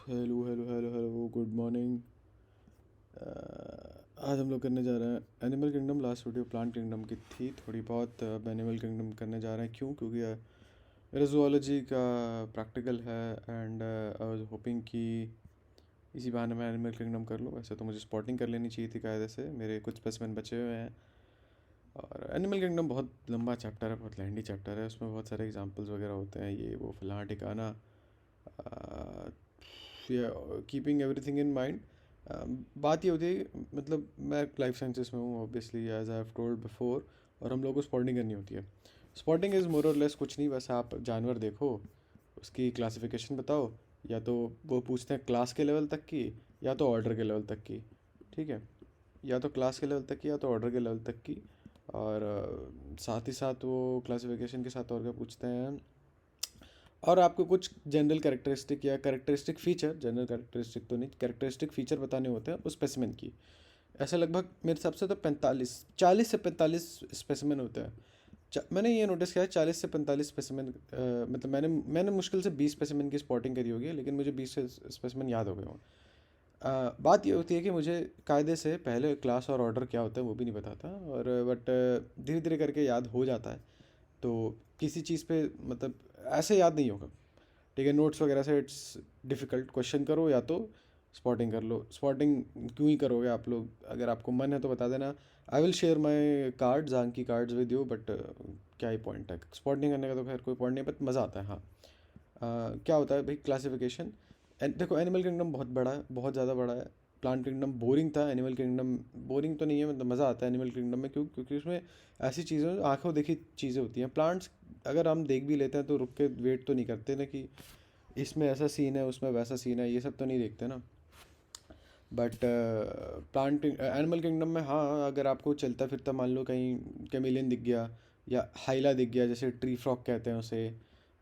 Hello hello hello hello good morning. आज हम लोग करने जा रहे हैं animal kingdom. Last video plant kingdom की थी थोड़ी बहुत। अब एनिमल किंगडम करने जा रहे हैं। क्यों? क्योंकि मेरा जूलॉजी का प्रैक्टिकल है एंड आई वाज होपिंग कि इसी बहाने मैं एनिमल किंगडम कर लूँ। वैसे तो मुझे स्पॉटिंग कर लेनी चाहिए थी कायदे से, मेरे कुछ स्पेसिमेन बचे हुए हैं। और एनिमल किंगडम बहुत लंबा चैप्टर है, बहुत लेंदी चैप्टर है। उसमें बहुत सारे एग्जांपल्स वगैरह होते हैं, ये वो फलाना ठिकाना। Keeping everything in mind. बात ये होती है, मतलब मैं लाइफ साइंसेस में हूँ obviously, as I have told before. और हम लोग को स्पॉटिंग करनी होती है। स्पॉटिंग इज़ मोर और लेस कुछ नहीं, बस आप जानवर देखो, उसकी क्लासिफिकेशन बताओ। या तो वो पूछते हैं क्लास के लेवल तक की, या तो ऑर्डर के लेवल तक की। ठीक है, या तो क्लास के लेवल तक की या तो ऑर्डर के लेवल तक की। और साथ ही साथ वो क्लासिफिकेशन के साथ और क्या पूछते हैं, और आपको कुछ जनरल कैरेक्टरिस्टिक या कैरेक्टरिस्टिक फ़ीचर, जनरल कैरेक्टरिस्टिक तो नहीं, कैरेक्टरिस्टिक फ़ीचर बताने होते हैं उस स्पेसिमेन की। ऐसे लगभग मेरे हिसाब से तो 40 से 45 स्पेसिमेन होते हैं। मैंने ये नोटिस किया है, 40 से 45 स्पेसिमेन। मतलब मैंने मुश्किल से 20 स्पेसिमेन की स्पॉटिंग करी होगी, लेकिन मुझे 20 स्पेसिमेन याद हो गए हों। बात ये होती है कि मुझे कायदे से पहले क्लास और ऑर्डर क्या होता है वो भी नहीं पता था, और बट धीरे धीरे करके याद हो जाता है। तो किसी चीज़ पे मतलब ऐसे याद नहीं होगा। ठीक है, नोट्स वगैरह से इट्स डिफ़िकल्ट। क्वेश्चन करो या तो स्पॉटिंग कर लो। स्पॉटिंग क्यों ही करोगे आप लोग? अगर आपको मन है तो बता देना। I will share my cards, आंक की कार्ड्स विद यू, बट क्या ही पॉइंट है स्पॉटिंग करने का? तो खैर कोई पॉइंट नहीं, बट मज़ा आता है। हाँ। क्या होता है भाई क्लासिफिकेशन? देखो, एनिमल किंगडम बहुत बड़ा है, बहुत ज़्यादा बड़ा है। प्लांट किंगडम बोरिंग था, एनिमल किंगडम बोरिंग तो नहीं है, मतलब मज़ा आता है एनिमल किंगडम में। क्यों? क्योंकि उसमें ऐसी चीज़ें आंखों देखी चीज़ें होती हैं। प्लांट्स अगर हम देख भी लेते हैं तो रुक के वेट तो नहीं करते ना कि इसमें ऐसा सीन है उसमें वैसा सीन है, ये सब तो नहीं देखते ना। बट प्लांट एनिमल किंगडम में हाँ, अगर आपको चलता फिरता मान लो कहीं कैमेलियन दिख गया या हाइला दिख गया, जैसे ट्री फ्रॉक कहते हैं उसे,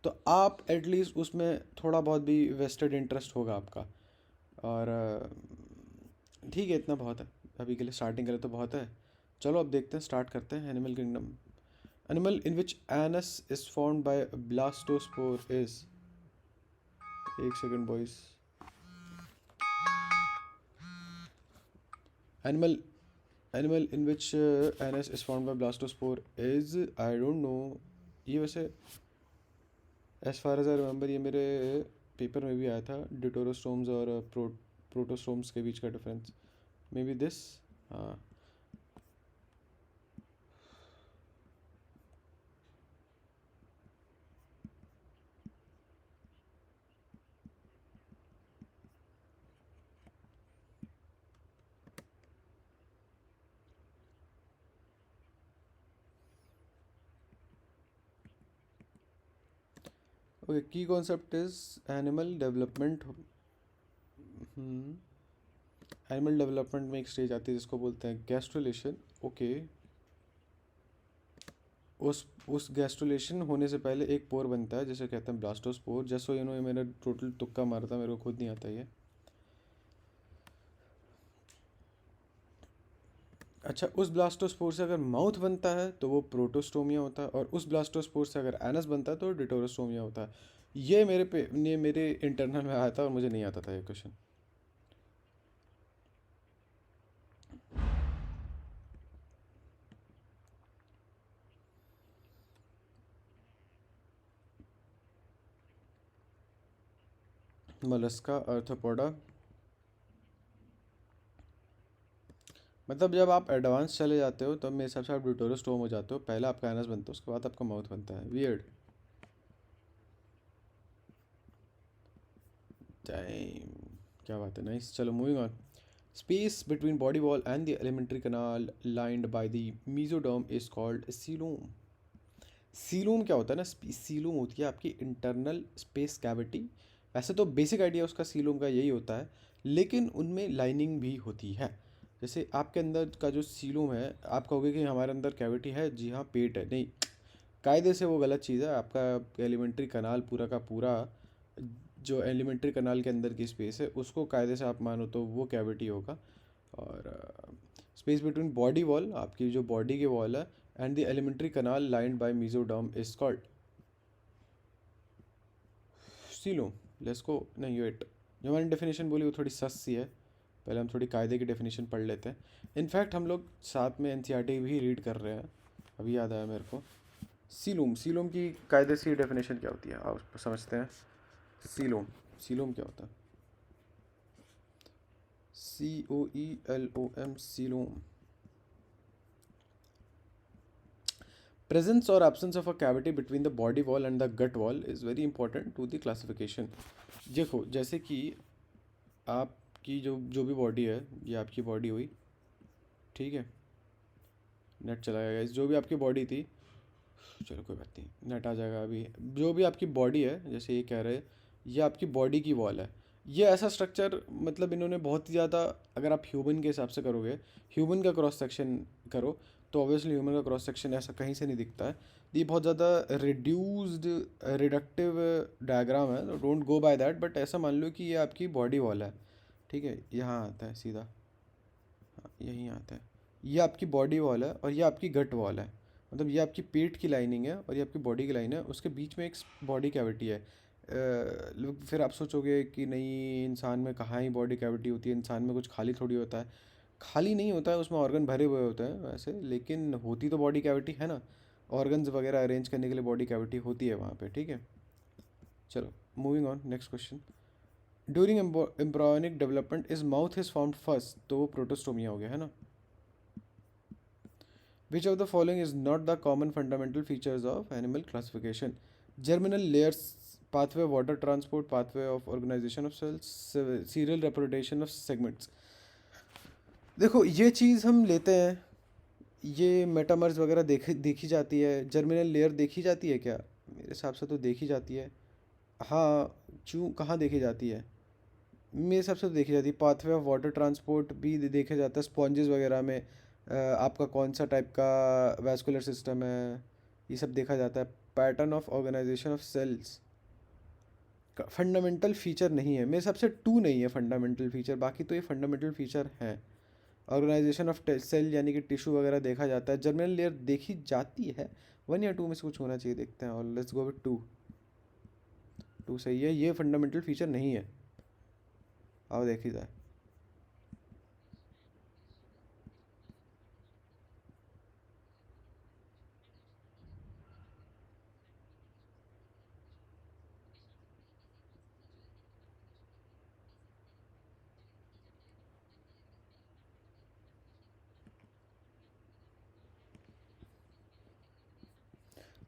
तो आप एटलीस्ट उसमें थोड़ा बहुत भी वेस्टेड इंटरेस्ट होगा आपका। और ठीक है, इतना बहुत है अभी के लिए, स्टार्टिंग के लिए तो बहुत है। चलो अब देखते हैं, स्टार्ट करते हैं animal kingdom. Animal in which anus is formed by blastopore is, एक second boys. Animal animal in which anus is formed by blastopore is, I don't know. ये वैसे as far as I remember ये मेरे paper में भी आया था, डिटोरोस्टोम्स और प्रोटोस्टोम्स के बीच का डिफरेंस। May be this. हाँ। ओके, की concept is animal development. Animal development में एक स्टेज आती है जिसको बोलते हैं गैस्ट्रुलेशन। ओके। उस गैस्ट्रुलेशन होने से पहले एक पोर बनता है जिसे कहते हैं ब्लास्टोस्पोर। जस्ट सो यू नो, ये मैंने टोटल तुक्का मारा था, मेरे को खुद नहीं आता ये। अच्छा, उस ब्लास्टोस्पोर से अगर माउथ बनता है तो वो प्रोटोस्टोमिया होता है, और उस ब्लास्टोस्पोर से अगर एनस बनता है तो डिटोरोस्टोमिया होता है। ये मेरे इंटरनल में आया था और मुझे नहीं आता था ये क्वेश्चन। Mollusca, arthropoda. मतलब जब आप एडवांस चले जाते हो तब मेरे हिसाब से आप ड्यूटोरोस्टोम हो जाते हो। पहले आपका एनस बनता है, उसके बाद आपका माउथ बनता है। वियर्ड। टाइम। क्या बात है, नाइस। चलो moving on. Space between body wall and the elementary kanal lined by the mesoderm is called coelom. Coelom क्या होता है ना, सीलोम होती है आपकी इंटरनल स्पेस कैविटी। वैसे तो बेसिक आइडिया उसका सीलोम का यही होता है, लेकिन उनमें लाइनिंग भी होती है। जैसे आपके अंदर का जो सीलोम है, आप कहोगे कि हमारे अंदर कैविटी है, जी हाँ पेट है, नहीं। कायदे से वो गलत चीज़ है। आपका एलिमेंट्री कनाल पूरा का पूरा, जो एलिमेंट्री कनाल के अंदर की स्पेस है उसको कायदे से आप मानो तो वो कैविटी होगा। और स्पेस बिटवीन बॉडी वॉल, आपकी जो बॉडी के वॉल है, and the elementary kanal lined by mesoderm is called coelom. Let's go. नहीं, वेट। जो मैंने डेफिनेशन बोली वो थोड़ी सस सी है, पहले हम थोड़ी कायदे की डेफिनेशन पढ़ लेते हैं। इनफैक्ट हम लोग साथ में एनसीईआरटी भी रीड कर रहे हैं, अभी याद आया मेरे को। सीलूम, सीलूम की कायदे से डेफिनेशन क्या होती है आप समझते हैं? सीलूम, सीलूम क्या होता है? COELOM, सीलूम। Presence or absence of a cavity between the body wall and the gut wall is very important to the classification. देखो जैसे कि आपकी जो जो भी बॉडी है, ये आपकी बॉडी हुई, ठीक है। नेट चला गया guys, जो भी आपकी बॉडी थी, चलो कोई बात नहीं, नेट आ जाएगा अभी। जो भी आपकी बॉडी है, जैसे ये कह रहे हैं, ये आपकी बॉडी की वॉल है। ये ऐसा स्ट्रक्चर, मतलब इन्होंने बहुत ही ज़्यादा, अगर आप ह्यूमन के हिसाब से करोगे, ह्यूमन का क्रॉस सेक्शन करो, तो ऑब्वियसली ह्यूमन का क्रॉस सेक्शन ऐसा कहीं से नहीं दिखता है। ये बहुत ज़्यादा रिड्यूस्ड रिडक्टिव डायग्राम है, तो don't go by that, but ऐसा मान लो कि ये आपकी बॉडी वॉल है, ठीक है। यहाँ आता है सीधा, हाँ यहीं आता है। ये आपकी बॉडी वॉल है और ये आपकी गट वॉल है। मतलब ये आपकी पेट की लाइनिंग है और ये आपकी बॉडी की लाइन है, उसके बीच में एक बॉडी कैविटी है। फिर आप सोचोगे कि नहीं, इंसान में कहाँ ही बॉडी कैविटी होती है, इंसान में कुछ खाली थोड़ी होता है। खाली नहीं होता है, उसमें ऑर्गन भरे हुए होते हैं वैसे, लेकिन होती तो बॉडी कैविटी है ना। ऑर्गन्स वगैरह अरेंज करने के लिए बॉडी कैविटी होती है वहाँ पे, ठीक है। चलो moving on, next question. During embryonic development is mouth is formed first, तो वो प्रोटोस्टोमिया हो गया है ना। Which of the following is not the common fundamental features of animal classification? Germinal layers, pathway of water transport, pathway of organization of cells, serial replication of segments. देखो ये चीज़ हम लेते हैं, ये मेटामर्स वगैरह देखी जाती है। जर्मिनल लेयर देखी जाती है क्या? मेरे हिसाब से तो देखी जाती है। हाँ, क्यों, कहाँ देखी जाती है? मेरे हिसाब से तो देखी जाती है। पाथवे ऑफ वाटर ट्रांसपोर्ट भी देखा जाता है स्पॉन्जेस वगैरह में। आपका कौन सा टाइप का वैस्कुलर सिस्टम है, ये सब देखा जाता है। Pattern of organization of cells fundamental feature नहीं है मेरे हिसाब से, टू नहीं है फंडामेंटल फीचर, बाकी तो ये फंडामेंटल फीचर हैं। ऑर्गेनाइजेशन ऑफ सेल यानी कि टिश्यू वगैरह देखा जाता है। जर्मिनल लेयर देखी जाती है, वन या टू में से कुछ होना चाहिए, देखते हैं। और let's go with two, two सही है, ये फंडामेंटल फीचर नहीं है। आओ देखी जाए।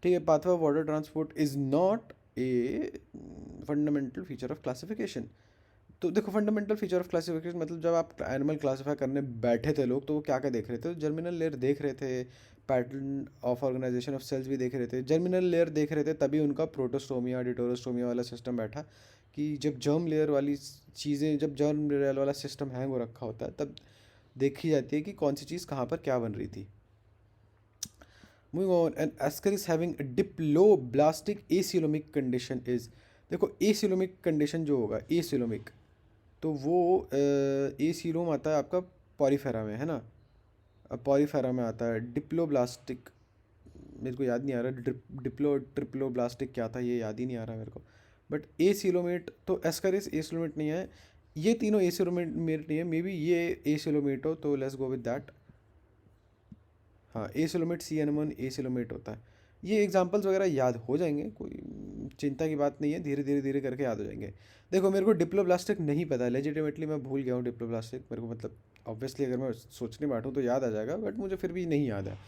ठीक है, pathway of water transport is not a fundamental feature of classification. तो देखो, फंडामेंटल फीचर ऑफ क्लासिफिकेशन मतलब जब आप एनिमल क्लासीफाई करने बैठे थे लोग, तो वो क्या क्या देख रहे थे? जर्मिनल लेयर देख रहे थे, pattern of organization of cells भी देख रहे थे, जर्मिनल लेयर देख रहे थे, तभी उनका प्रोटोस्टोमिया डिटोरोस्टोमिया वाला सिस्टम बैठा। कि जब जर्म लेयर वाली चीज़ें, जब जर्म लेयर वाला सिस्टम हैंग हो रखा होता है, तब देखी जाती है कि कौन सी चीज़ कहाँ पर क्या बन रही थी। Moving on, an ascaris having a diploblastic acoelomic condition is, देखो एसिलोमिक कंडीशन जो होगा, एसिलोमिक, तो वो एसिलोम आता है आपका पॉरीफेरा में, है ना। अब पॉरीफेरा में आता है डिप्लोब्लास्टिक, मेरे को याद नहीं आ रहा डिप्लो ट्रिप्लोब्लास्टिक क्या था, ये याद ही नहीं आ रहा मेरे को। बट एसिलोमेट, तो एस्करिस एसिलोमेट नहीं है, ये तीनों एसिलोमेट नहीं है, मे बी ये एसिलोमेट हो, तो लेट्स गो विद दैट। हाँ, एसिलोमेट, सी एनमोन एसिलोमेट होता है। ये एग्जांपल्स वगैरह याद हो जाएंगे, कोई चिंता की बात नहीं है, धीरे धीरे धीरे करके याद हो जाएंगे। देखो मेरे को डिप्लोब्लास्टिक नहीं पता, लेजिटिमेटली मैं भूल गया हूँ डिप्लोब्लास्टिक, मेरे को मतलब ऑब्वियसली अगर मैं सोचने बैठूँ तो याद आ जाएगा, बट मुझे फिर भी नहीं याद है।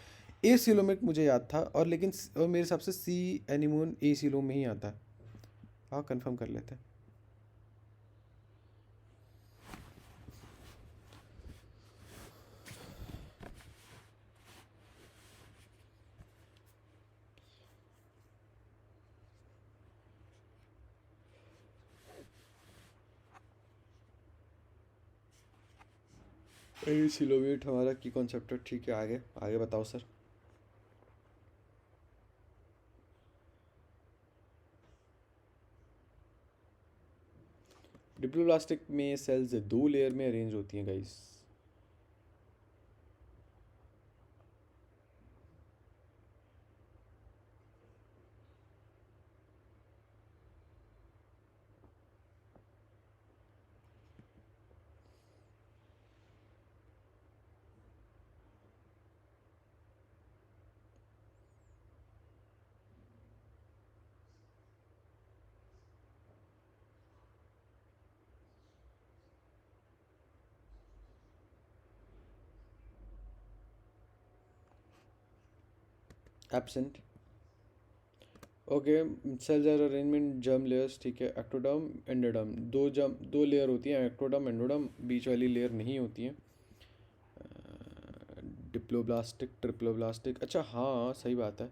एसिलोमेट मुझे याद था, और लेकिन और मेरे हिसाब से सी एनिमोन एसिलोम में ही आता है। हाँ, कंफर्म कर लेते हैं। एसिलोमेट हमारा की कॉन्सेप्ट है, ठीक है। आगे आगे बताओ सर। डिप्लोब्लास्टिक में सेल्स दो लेयर में अरेंज होती हैं guys. Absent. Okay, cells are arrangement germ layers, ठीक है। एक्टोडर्म एंडोडर्म, दो लेयर होती हैं, एक्टोडर्म एंडोडर्म, बीच वाली लेयर नहीं होती है। डिप्लोब्लास्टिक ट्रिप्लोब्लास्टिक, अच्छा हाँ सही बात है।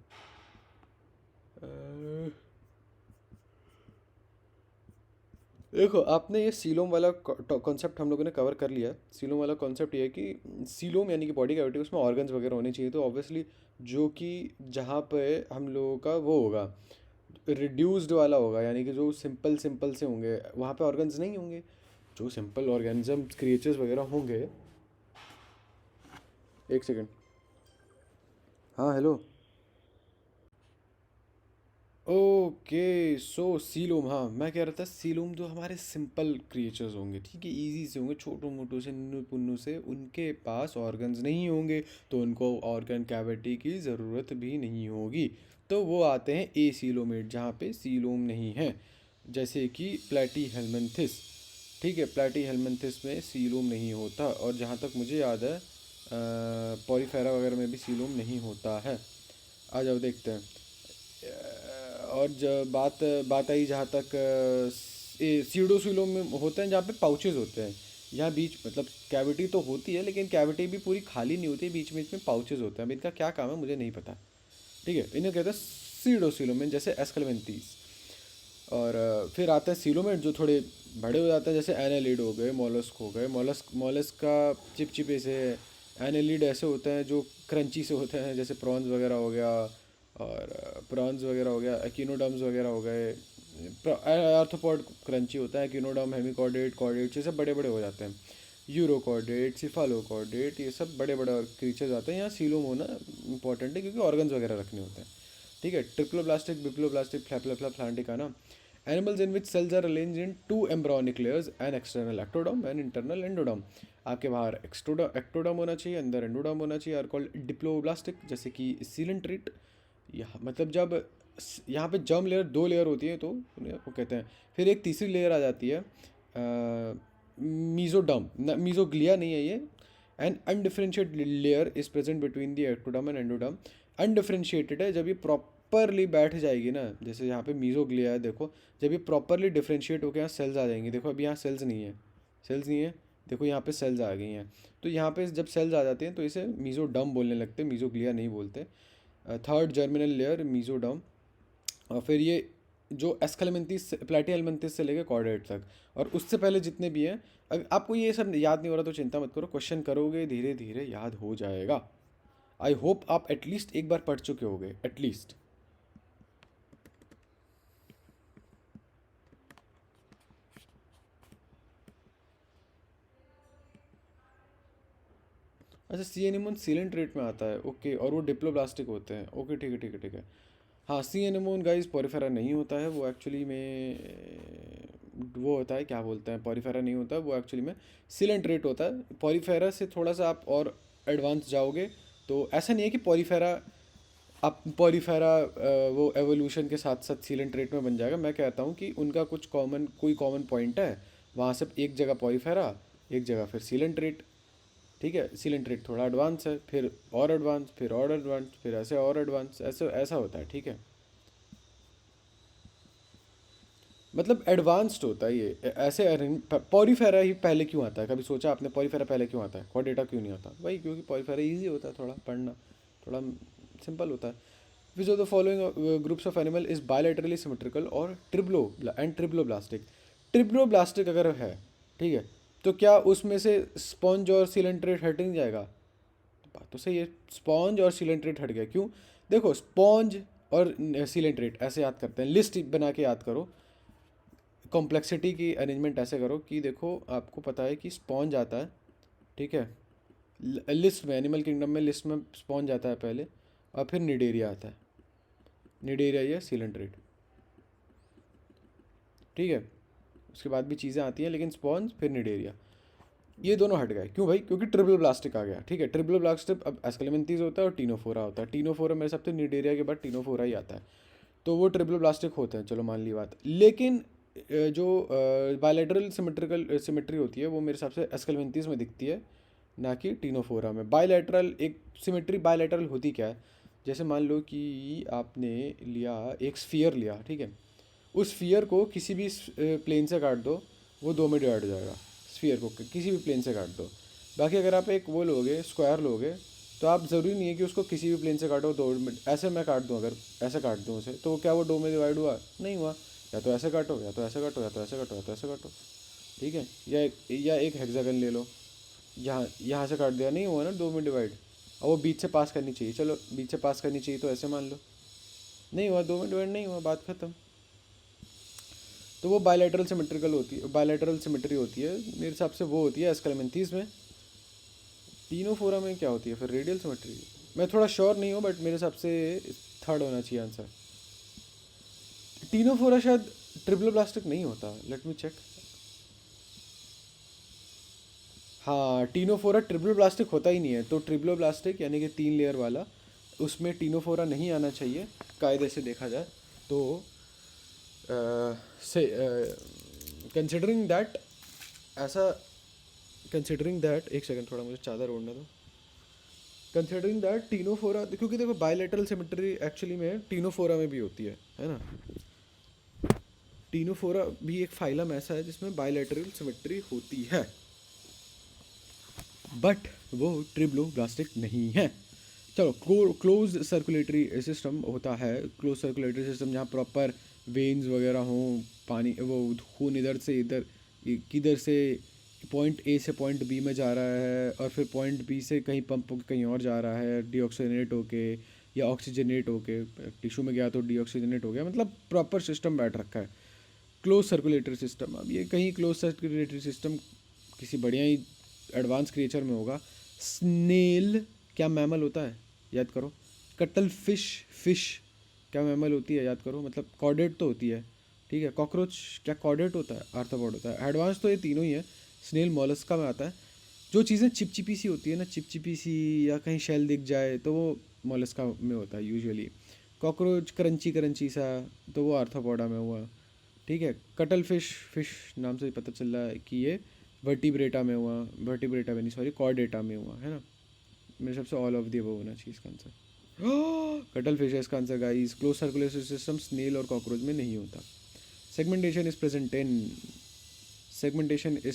देखो आपने ये सीलोम वाला कॉन्सेप्ट हम लोगों ने कवर कर लिया है। सीलोम वाला कॉन्सेप्ट ये है कि सीलोम यानी कि बॉडी कैविटी, उसमें ऑर्गन्स वगैरह होने चाहिए, तो ऑब्वियसली जो कि जहाँ पे हम लोगों का वो होगा रिड्यूस्ड वाला होगा, यानी कि जो सिंपल सिंपल से होंगे वहाँ पे ऑर्गन्स नहीं होंगे। जो सिंपल ऑर्गेनिज्म क्रिएचर्स वगैरह होंगे। एक सेकेंड। हाँ हेलो। ओके सो सीलोम, हाँ मैं कह रहा था सीलोम जो हमारे सिंपल क्रिएचर्स होंगे, ठीक है, इजी से होंगे, छोटू मोटू से नन्नू पुन्नू से, उनके पास ऑर्गन्स नहीं होंगे, तो उनको ऑर्गन कैविटी की ज़रूरत भी नहीं होगी। तो वो आते हैं ए सीलोमेट, जहाँ पे सीलोम नहीं है, जैसे कि प्लेटी हेलमिंथिस। ठीक है, प्लेटी हेलमिंथिस में सीलोम नहीं होता, और जहाँ तक मुझे याद है पॉलीफेरा वगैरह में भी सीलोम नहीं होता है। आ जाओ देखते हैं। और जब बात बात आई जहाँ तक सीडोसिलोम में होते हैं, जहाँ पे पाउचेज होते हैं, यहाँ बीच मतलब कैविटी तो होती है, लेकिन कैविटी भी पूरी खाली नहीं होती, बीच बीच में पाउचेज होते हैं। अब इनका क्या काम है मुझे नहीं पता। ठीक है, इन्हें कहते हैं सीडोसिलोमेन, जैसे एस्कलमेंथीस। और फिर आते हैं सीलोमेट जो थोड़े बड़े हो जाते हैं, जैसे एनालिड हो गए, मोलस्क हो गए। मोलस्क का चिपचिपे से है। एनालिड ऐसे होते हैं जो क्रंची से होते हैं, जैसे प्रॉन्स वगैरह हो गया, और प्रॉन्स वगैरह हो गया, एक्टिनोडर्म्स वगैरह हो गए। आर्थ्रोपॉड क्रंची होता है, एक्टिनोडर्म, हेमिकॉर्डेट, कॉर्डेट, ये सब बड़े बड़े हो जाते हैं। यूरोकॉर्डेट, सिफालोकॉर्डेट, ये सब बड़े बड़े क्रीचर्स आते हैं। यहाँ सीलोम होना इंपॉर्टेंट है, क्योंकि ऑर्गन्स वगैरह रखने होते हैं। ठीक है, ट्रिप्लोब्लास्टिक, बिप्लोब्लास्टिक, फ्लैप्लाप्लांटिका ना। Animals in which cells are arranged in two embryonic layers, an external ectoderm and internal endoderm। आपके बाहर एक्टोडर्म होना चाहिए, अंदर एंडोडर्म होना चाहिए, और कॉल्ड डिप्लोब्लास्टिक, जैसे कि सीलेंट्रेट। यहाँ मतलब जब यहाँ पे जर्म लेयर दो लेयर होती है, तो उन्हें वो कहते हैं। फिर एक तीसरी लेयर आ जाती है, मीजोडर्म, मीजोग्लिया नहीं है ये। An undifferentiated layer is present between the ectoderm and endoderm. Undifferentiated है, जब ये प्रॉपरली बैठ जाएगी ना, जैसे यहाँ पे मीजोग्लिया है देखो, जब ये प्रॉपरली डिफरेंशिएट होकर यहाँ सेल्स आ जाएंगी। देखो अभी यहाँ सेल्स नहीं है, सेल्स नहीं है, देखो यहाँ पे सेल्स आ गई हैं। तो यहाँ पे जब सेल्स आ जाती हैं तो इसे मीजोडर्म बोलने लगते हैं, मीजोग्लिया नहीं बोलते। Third germinal layer mesoderm. और फिर ये जो एस्कलमेंथिस, प्लैटी से लेकर कॉर्डेट तक, और उससे पहले जितने भी हैं। अगर आपको ये सब याद नहीं हो रहा तो चिंता मत करो, क्वेश्चन करोगे धीरे धीरे याद हो जाएगा। आई होप आप एटलीस्ट एक बार पढ़ चुके होगे, एटलीस्ट। अच्छा, सी एनिमोन सीलेंट रेट में आता है, ओके, और वो डिप्लोब्लास्टिक होते हैं, ओके ठीक है ठीक है ठीक है। हाँ, सी एनिमोन गाइस पॉरीफेरा नहीं होता है, वो एक्चुअली में वो होता है, क्या बोलते हैं, पॉरीफेरा नहीं होता, वो एक्चुअली में सीलेंट रेट होता है। पॉरीफेरा से थोड़ा सा आप और एडवांस जाओगे, तो ऐसा नहीं है कि पॉरीफेरा, आप पॉलीफेरा वो एवोल्यूशन के साथ साथ सीलेंट रेट में बन जाएगा। मैं कहता हूँ कि उनका कोई कॉमन पॉइंट है, वहाँ से एक जगह पॉलीफेरा, एक जगह फिर सीलेंट रेट। ठीक है, सीलेंट रेट थोड़ा एडवांस है, फिर और एडवांस, फिर और एडवांस, फिर ऐसे और एडवांस, ऐसे ऐसा होता है। ठीक है, मतलब एडवांस्ड होता है ये ऐसे अरेंज। पॉलीफेरा ही पहले क्यों आता है, कभी सोचा आपने पॉलीफेरा पहले क्यों आता है, कॉर्डेटा क्यों नहीं आता? भाई क्योंकि पॉलीफेरा इजी होता है थोड़ा पढ़ना, थोड़ा सिंपल होता है। Which of the following groups of animal is bilaterally symmetrical और ट्रिप्लोब्लास्टिक? ट्रिप्लोब्लास्टिक अगर है, ठीक है, तो क्या उसमें से स्पॉन्ज और सिलेंट्रेट हट नहीं जाएगा? तो बात तो सही है, स्पॉन्ज और सिलेंट्रेट हट गया, क्यों? देखो स्पॉन्ज और सिलेंट्रेट ऐसे याद करते हैं, लिस्ट बना के याद करो। कॉम्प्लेक्सिटी की अरेंजमेंट ऐसे करो कि देखो आपको पता है कि स्पॉन्ज आता है, ठीक है, लिस्ट में, एनिमल किंगडम में लिस्ट में स्पॉन्ज आता है पहले, और फिर निडेरिया आता है। निडेरिया या सिलेंट्रेट, ठीक है, उसके बाद भी चीज़ें आती हैं, लेकिन स्पॉन्ज फिर निडेरिया, ये दोनों हट गए। क्यों भाई? क्योंकि ट्रिपल ब्लास्टिक आ गया। ठीक है, ट्रिपल ब्लास्टिक अब एस्केलेमेंथीज होता है और टीनोफोरा होता है। टीनोफोरा मेरे हिसाब से निडेरिया के बाद टीनोफोरा ही आता है, तो वो ट्रिपल ब्लास्टिक होते हैं, चलो मान ली बात। लेकिन जो बायलैटरल सिमेट्री होती है वो मेरे हिसाब से एस्केलेमेंथीज में दिखती है, ना कि टीनोफोरा में। बायलैटरल एक सिमेट्री, बायलैटरल होती क्या है? जैसे मान लो कि आपने लिया एक स्फीयर लिया, ठीक है, उस स्फीयर को किसी भी प्लेन से काट दो, वो दो में डिवाइड हो जाएगा। स्फीयर को किसी भी प्लेन से काट दो। बाकी अगर आप एक वो लोगे, स्क्वायर लोगे, तो आप ज़रूरी नहीं है कि उसको किसी भी प्लेन से काटो दो में। ऐसे मैं काट दूँ, अगर ऐसे काट दूँ उसे, तो क्या वो दो में डिवाइड हुआ? नहीं हुआ। या तो ऐसे काटो, या तो ऐसे काटो, या तो ऐसे काटो, या तो ऐसे काटो, ठीक है। या एक हेक्सागन ले लो, यहाँ यहाँ से काट दिया, नहीं हुआ ना दो में डिवाइड। और वो बीच से पास करनी चाहिए, चलो बीच से पास करनी चाहिए, तो ऐसे मान लो, नहीं हुआ, दो में डिवाइड नहीं हुआ, बात खत्म। तो वो बायलैटरल सिमेट्रिकल होती है, बायलैटरल सिमेट्री होती है मेरे हिसाब से, वो होती है एस्केलेमेंथीज में। तीनों फोरा में क्या होती है फिर? Radial symmetry. मैं थोड़ा श्योर नहीं हूँ, बट मेरे हिसाब से थर्ड होना चाहिए आंसर। तीनों फोरा शायद ट्रिपल प्लास्टिक नहीं होता, लेट मी चेक। हाँ, टीनोफोरा ट्रिपल प्लास्टिक होता ही नहीं है, तो ट्रिपलो प्लास्टिक यानी कि 3 लेयर वाला, उसमें टीनोफोरा नहीं आना चाहिए कायदे से देखा जाए तो। से कंसिडरिंग दैट ऐसा कंसिडरिंग दैट, एक सेकंड थोड़ा मुझे चादर ओढ़ने दो। कंसिडरिंग दैट टीनोफोरा, क्योंकि देखो बायलैटरल सिमेट्री एक्चुअली में टीनोफोरा में भी होती है ना। टीनोफोरा भी एक फाइलम ऐसा है जिसमें बायलैटरल सिमेट्री होती है, बट वो ट्रिब्लोब्लास्टिक नहीं है। चलो, क्लोज सर्कुलेटरी सिस्टम होता है, क्लोज सर्कुलेटरी सिस्टम जहाँ प्रॉपर वेन्स वगैरह हों, पानी वो खून इधर से इधर, किधर से पॉइंट ए से पॉइंट बी में जा रहा है, और फिर पॉइंट बी से कहीं पंप होकर कहीं और जा रहा है, डीऑक्सीजनेट होके या ऑक्सीजनेट होके, टिश्यू में गया तो डीऑक्सीजनेट हो गया, मतलब प्रॉपर सिस्टम बैठ रखा है क्लोज सर्कुलेटरी सिस्टम। अब ये कहीं क्लोज सर्कुलेटरी सिस्टम किसी बढ़िया ही एडवांस क्रिएचर में होगा। स्नेल क्या मैमल होता है? याद करो। कटल फिश, फिश क्या मैमल होती है? याद करो, मतलब कॉर्डेट तो होती है, ठीक है। कॉकरोच क्या कॉर्डेट होता है? आर्थ्रोपॉड होता है। एडवांस तो ये तीनों ही है। स्नेल मॉलस्का में आता है। जो चीज़ें चिपचिपी सी होती है ना, चिपचिपी सी, या कहीं शेल दिख जाए तो वो मॉलस्का में होता है यूजुअली। कॉकरोच क्रंची क्रंची सा, तो वो आर्थ्रोपोडा में हुआ, ठीक है। कटल फिश, फिश नाम से पता चल रहा है कि ये वर्टिब्रेटा में हुआ, वर्टिब्रेटा में नहीं, सॉरी, कॉर्डेटा में हुआ, है ना। मेरे हिसाब से ऑल ऑफ दी अबव होना चाहिए इसका आंसर। कटल फिश है इसका answer guys. Close circulatory system snail और कॉकरोच में नहीं होता। Segmentation is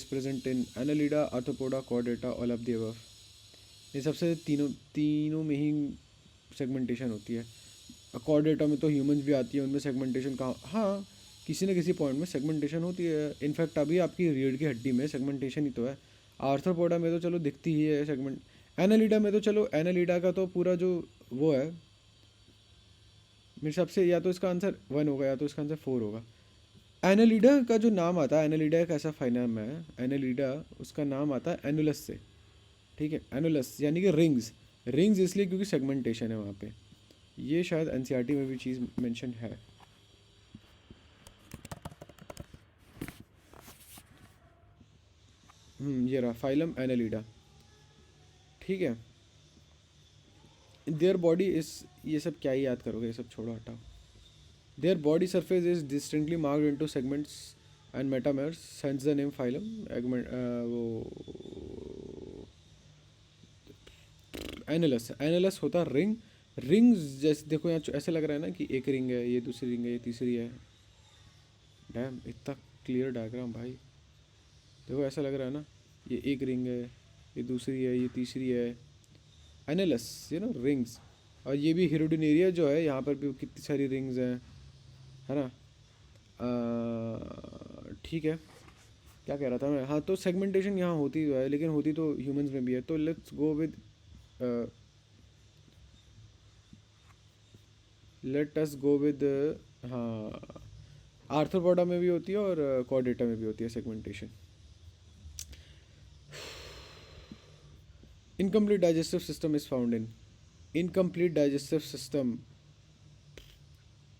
present in Annelida, Arthropoda, Chordata, all of the above. ये सबसे तीनों तीनों में ही सेगमेंटेशन होती है। कॉर्डेटा में तो ह्यूमंस भी आती है, उनमें सेगमेंटेशन कहाँ? हाँ, किसी न किसी पॉइंट में सेगमेंटेशन होती है। इनफैक्ट अभी आपकी रीढ़ की हड्डी में सेगमेंटेशन ही तो है। आर्थ्रोपोडा में तो चलो दिखती ही है सेगमेंट। एनालिडा में तो चलो, एनालिडा का तो पूरा जो वो है, मेरे हिसाब से या तो इसका आंसर 1 होगा या तो इसका आंसर 4 होगा। एनालिडा का जो नाम आता है, एनालिडा एक ऐसा फाइनम है, एनालिडा उसका नाम आता है एनुलस से, ठीक है। एनुलस यानी कि रिंग्स, रिंग्स इसलिए क्योंकि सेगमेंटेशन है वहाँ पे। ये शायद एनसीईआरटी में भी चीज़ मेंशन है। ये रहा फाइलम एनालिडा, ठीक है। देयर बॉडी इज, ये सब क्या ही याद करोगे, ये सब छोड़ो, हटाओ। Their body surface is distinctly marked into segments and metamers, hence the name phylum. वो एनालस, एनालस होता है रिंग। रिंग्स जैसे देखो यहाँ ऐसे लग रहा है ना कि एक रिंग है, ये दूसरी रिंग है, ये तीसरी है। डैम, इतना क्लियर डायग्राम भाई। देखो ऐसा लग रहा है ना, ये एक रिंग है, ये दूसरी है, ये तीसरी है। एनालस, यू नो, रिंग्स। और ये भी हेरोडिनेरिया जो है, यहाँ पर भी कितनी सारी रिंग्स हैं, है ना। ठीक है, क्या कह रहा था मैं? हाँ, तो सेगमेंटेशन यहाँ होती तो है, लेकिन होती तो ह्यूमंस में भी है। तो let's go with, late us go with, हाँ, आर्थ्रोपोडा में भी होती है और कॉर्डेटा में भी होती है segmentation. Incomplete digestive system is found in, incomplete digestive system,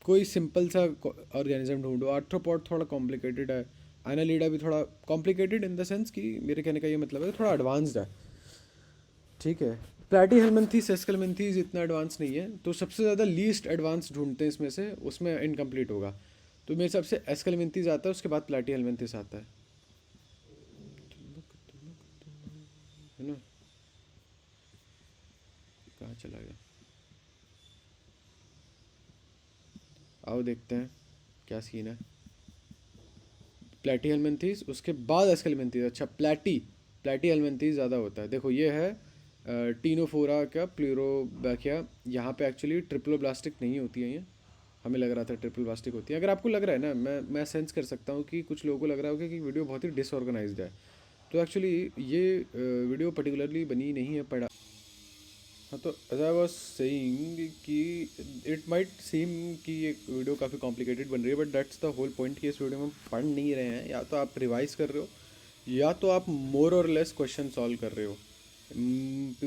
कोई सिंपल सा ऑर्गेनिज्म ढूंढो। आर्थ्रोपॉड थोड़ा कॉम्प्लिकेटेड है, एनालिडा भी थोड़ा कॉम्प्लिकेटेड इन द सेंस कि मेरे कहने का ये मतलब है थोड़ा एडवांस्ड है, ठीक है। प्लैटीहेल्मिन्थेस, एस्केलमिन्थेस इतना एडवांस नहीं है, तो सबसे ज़्यादा लीस्ट एडवांस ढूंढते हैं इसमें से, उसमें इनकम्प्लीट होगा। तो मेरे हिसाब से एस्केलमिन्थेस आता है, उसके बाद प्लैटीहेल्मिन्थेस आता है ना। कहाँ चला गया? आओ देखते हैं क्या सीन है। प्लेटी हेलमिंथीज, उसके बाद एस्केलमिंथीज। अच्छा, प्लेटी हेलमिंथीज ज़्यादा होता है। देखो ये है टीनोफोरा का प्लूरोबैकिया। यहाँ पे एक्चुअली ट्रिप्लोब्लास्टिक नहीं होती है ये। हमें लग रहा था ट्रिपल प्लास्टिक होती है। अगर आपको लग रहा है ना, मैं सेंस कर सकता हूँ कि कुछ लोगों को लग रहा होगा कि वीडियो बहुत ही डिसऑर्गेनाइज्ड है, तो एक्चुअली ये वीडियो पर्टिकुलरली बनी नहीं है पड़ा। हाँ, तो एज आई वाज सेइंग कि इट माइट सीम कि ये वीडियो काफ़ी कॉम्प्लिकेटेड बन रही है, but that's the whole point कि इस वीडियो में हम पढ़ नहीं रहे हैं। या तो आप रिवाइज कर रहे हो, या तो आप मोर और लेस क्वेश्चन सॉल्व कर रहे हो।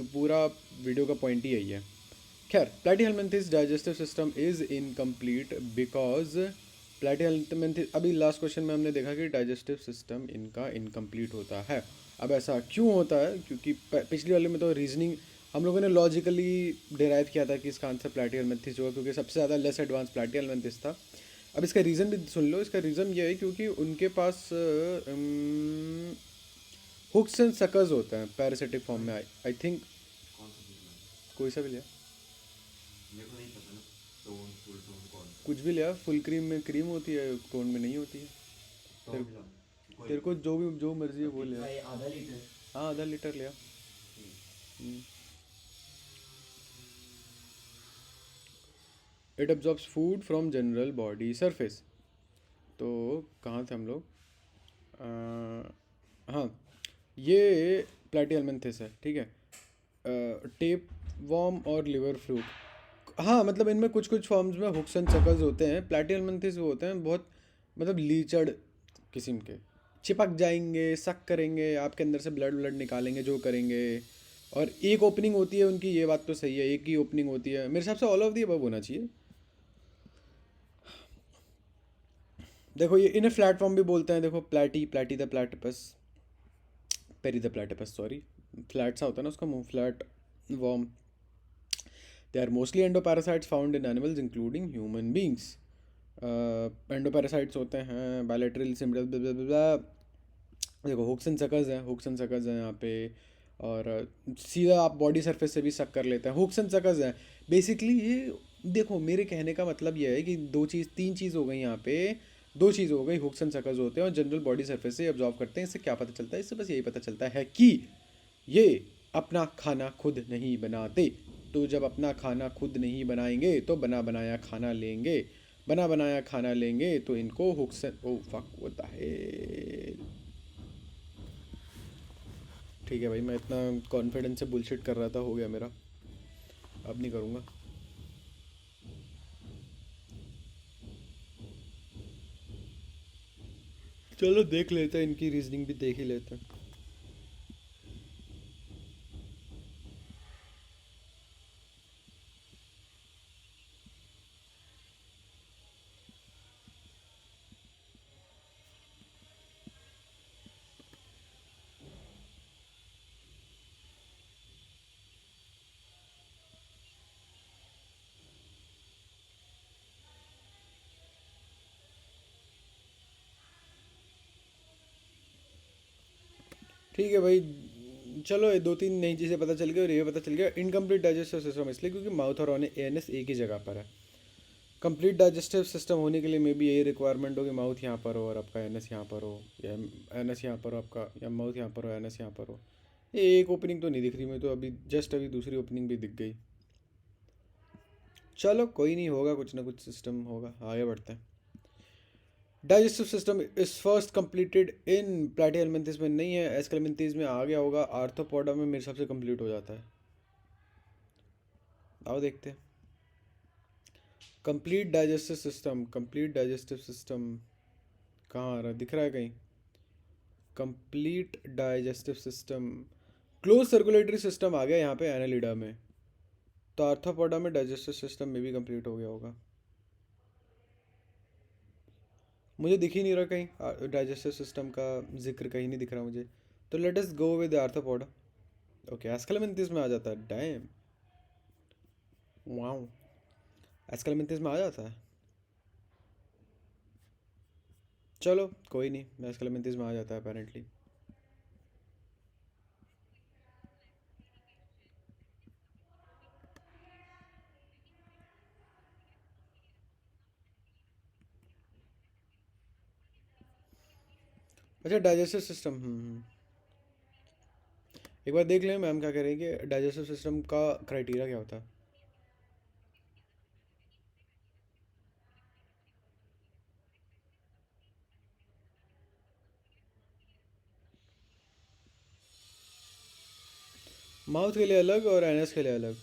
पूरा वीडियो का पॉइंट ही यही है। खैर, platyhelminthes digestive system is incomplete because platyhelminthes, अभी लास्ट क्वेश्चन में हमने देखा कि डाइजेस्टिव सिस्टम इनका इनकम्प्लीट होता है। अब ऐसा क्यों होता है? क्योंकि पिछली वाले में तो रीजनिंग हम लोगों ने लॉजिकली डिराइव किया था कि इसका आंसर प्लैटीहेलमिन्थेस होगा, क्योंकि सबसे ज़्यादा लेस एडवांस प्लैटीहेलमिन्थेस था। अब इसका रीज़न भी सुन लो। इसका रीज़न ये है क्योंकि उनके पास हुक्स एंड सकर्स होते हैं पैरासिटिक फॉर्म में। आई थिंक कोई सा भी लिया, कुछ भी लिया। फुल क्रीम में क्रीम होती है, टोन में नहीं होती है। तेरे तेरे को जो भी जो मर्जी है वो लिया। हाँ, आधा लीटर लिया। It absorbs food from general body surface. तो कहाँ थे हम लोग? हाँ, ये प्लैटीहेलमिन्थेस है, ठीक है। टेप वॉर्म और लिवर फ्लूक, हाँ मतलब इनमें कुछ कुछ फॉर्म्स में हुक्स एंड सकर्स होते हैं। प्लैटीहेलमिन्थेस वो होते हैं बहुत मतलब लीचड़ किस्म के, चिपक जाएंगे, सक करेंगे, आपके अंदर से ब्लड ब्लड निकालेंगे जो करेंगे। और एक ओपनिंग होती है उनकी, ये बात तो सही है, एक ही ओपनिंग होती है मेरे हिसाब से। ऑल ऑफ दी अबव होना चाहिए। देखो ये इन्हें फ्लैट फॉर्म भी बोलते हैं। देखो platy the platypus, Perry the platypus, sorry. Flat सा होता है ना उसका मुंह, flatworm. They are mostly endoparasites found in animals including human beings. Endoparasites होते हैं बायलैटरल सिमिलर। देखो हुक्स एंड सकर्स हैं, हुक्स एंड सकर्स हैं यहाँ पे। और सीधा आप बॉडी सरफेस से भी सक कर लेते हैं, हुक्स एंड सकर्स हैं बेसिकली ये। देखो मेरे कहने का मतलब ये है कि दो चीज़ तीन चीज़ हो गई यहाँ पे। दो चीज़ हो गई, हुक्स एंड सकर्स होते हैं और जनरल बॉडी सरफेस से ऑब्जॉर्व करते हैं। इससे क्या पता चलता है? इससे बस यही पता चलता है कि ये अपना खाना खुद नहीं बनाते। तो जब अपना खाना खुद नहीं बनाएंगे तो बना बनाया खाना लेंगे। बना बनाया खाना लेंगे तो इनको हुक्स एंड ओ फक होता है। ठीक है भाई, मैं इतना कॉन्फिडेंस से बुलशिट कर रहा था, हो गया मेरा, अब नहीं करूँगा। चलो देख लेते हैं, इनकी रीजनिंग भी देख ही लेते हैं। ठीक है भाई, चलो ये दो तीन नई चीज़ें पता चल गई। और ये पता चल गया इनकम्प्लीट डाइजेस्टिव सिस्टम इसलिए क्योंकि माउथ और एनएस एक ही जगह पर है। कंप्लीट डाइजेस्टिव सिस्टम होने के लिए मे बी यही रिक्वायरमेंट हो कि माउथ यहाँ पर हो और आपका एनएस यहाँ पर हो, या एनएस यहाँ पर हो आपका, या माउथ यहाँ पर हो एनएस यहाँ पर हो। ये एक ओपनिंग तो नहीं दिख रही मैं तो, अभी जस्ट अभी दूसरी ओपनिंग भी दिख गई। चलो कोई नहीं, होगा कुछ ना कुछ सिस्टम होगा, आगे बढ़ते हैं। Digestive system is first completed in platyhelminthes में नहीं है, एस्केलमिन्थेस में आ गया होगा। आर्थ्रोपोडा में मेरे हिसाब से कंप्लीट हो जाता है। आओ देखते हैं। Complete digestive system, complete digestive system कहाँ आ रहा है? दिख रहा है कहीं? Complete digestive system, close circulatory system आ गया यहाँ पे एनालिडा में। तो आर्थ्रोपोडा में डाइजेस्टिव सिस्टम में भी कंप्लीट हो गया होगा। मुझे दिख ही नहीं रहा कहीं, डाइजेस्टिव सिस्टम का जिक्र कहीं नहीं दिख रहा मुझे। तो let us go with arthropoda. Okay, aschelminthes में आ जाता है, डैम, वाओ, एस्केलमिन्थेस में आ जाता है। चलो कोई नहीं, एस्केलमिन्थेस में आ जाता है अपेरेंटली। अच्छा डाइजेस्टिव सिस्टम, एक बार देख लें मैम क्या कह रही है कि डाइजेस्टिव सिस्टम का क्राइटेरिया क्या होता है। माउथ के लिए अलग और एनएस के लिए अलग।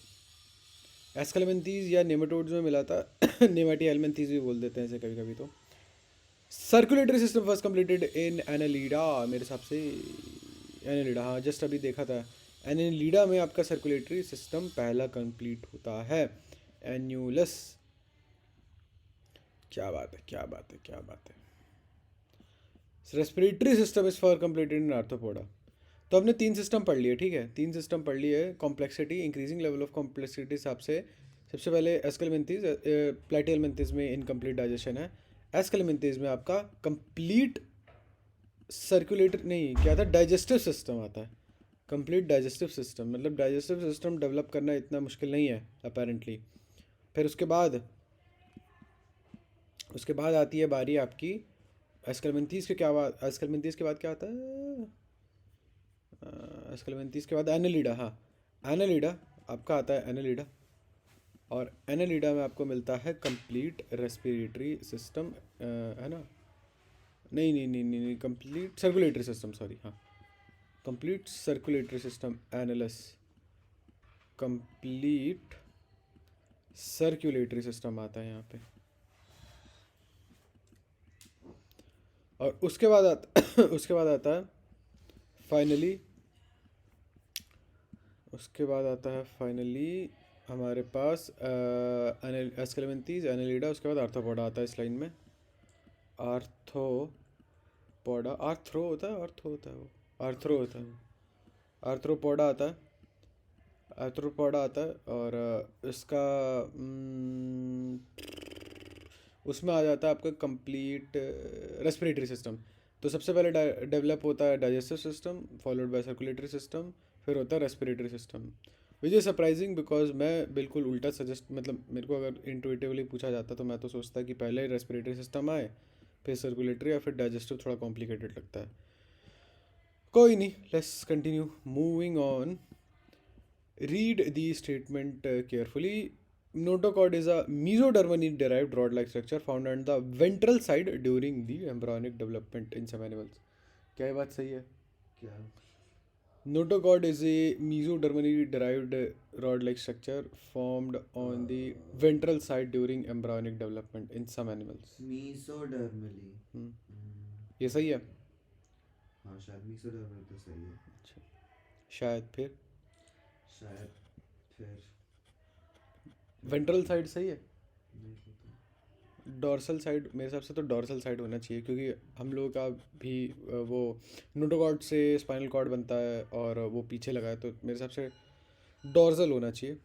एस्केलेमेंथीज या नेमाटोड्स में मिला था नेमाटी एलमेंथीज भी बोल देते हैं इसे कभी कभी। तो सर्कुलेटरी सिस्टम फर्स्ट कंप्लीटेड इन एनालीडा, मेरे हिसाब से एनालीडा, हाँ जस्ट अभी देखा था। एनालीडा में आपका सर्कुलेटरी सिस्टम पहला कंप्लीट होता है। एन्यूलस, क्या बात है क्या बात है क्या बात है। Respiratory system is for completed in arthropoda. तो हमने 3 सिस्टम पढ़ लिए, ठीक है, 3 सिस्टम पढ़ लिए। Complexity, increasing level of complexity हिसाब से सबसे पहले एस्केलेमेंथीज, प्लेटिहेलमिन्थेस में इनकम्प्लीट डाइजेशन है। एस्केलेमेंथेस में आपका कंप्लीट सर्कुलेटरी नहीं, क्या था, डाइजेस्टिव सिस्टम आता है। कंप्लीट डाइजेस्टिव सिस्टम मतलब डाइजेस्टिव सिस्टम डेवलप करना इतना मुश्किल नहीं है अपेरेंटली। फिर उसके बाद आती है बारी आपकी एस्केलेमेंथीज के क्या बाद, एस्केलेमेंथीज के बाद क्या आता है, एस्केलेमेंथीज के बाद एनालीडा, हाँ एनालीडा आपका आता है एनालीडा। और एनालीडा में आपको मिलता है कंप्लीट रेस्पिरेटरी सिस्टम, है ना, नहीं नहीं नहीं नहीं नहीं, कंप्लीट सर्कुलेटरी सिस्टम, सॉरी, हाँ complete circulatory system एनालस, complete circulatory system आता है यहाँ पे। और उसके बाद आता उसके बाद आता है फाइनली, उसके बाद आता है फाइनली हमारे पास एस्केलेमेंथीज, एनालीडा, उसके बाद आर्थ्रोपोडा आता है इस लाइन में। आर्थ्रोपोडा, आर्थ्रो होता है, आर्थो होता है, वो आर्थ्रो होता है, आर्थ्रोपोडा आता है, आर्थ्रोपोडा आता है। और इसका उसमें आ जाता है आपका कंप्लीट रेस्पिरेटरी सिस्टम। तो सबसे पहले डेवलप होता है digestive system, followed by circulatory system, फिर होता है respiratory system. Which is surprising because मैं बिल्कुल उल्टा सजेस्ट, मतलब मेरे को अगर इंटुइटिवली पूछा जाता तो मैं तो सोचता कि पहले रेस्पिरेटरी सिस्टम आए, फिर सर्कुलेटरी, या फिर डाइजेस्टिव थोड़ा कॉम्प्लिकेटेड लगता है। कोई नहीं, let's continue moving on. Read the statement केयरफully. Notochord is a mesodermally derived rod-like structure found on the ventral side during the embryonic development in some animals. क्या ये बात सही है? क्या? Notochord is a mesodermally derived rod-like structure formed on the ventral side during embryonic development in some animals. मीसोडर्मली। ये सही है? हाँ शायद मीसोडर्मली तो सही है। अच्छा, शायद, फिर शायद, फिर वेंट्रल साइड सही है। नहीं पता। डॉर्सल साइड मेरे हिसाब से तो डॉर्सल साइड होना चाहिए, क्योंकि हम लोगों का भी वो नोटोकॉर्ड से स्पाइनल कॉर्ड बनता है और वो पीछे लगा है, तो मेरे हिसाब से डॉर्सल होना चाहिए।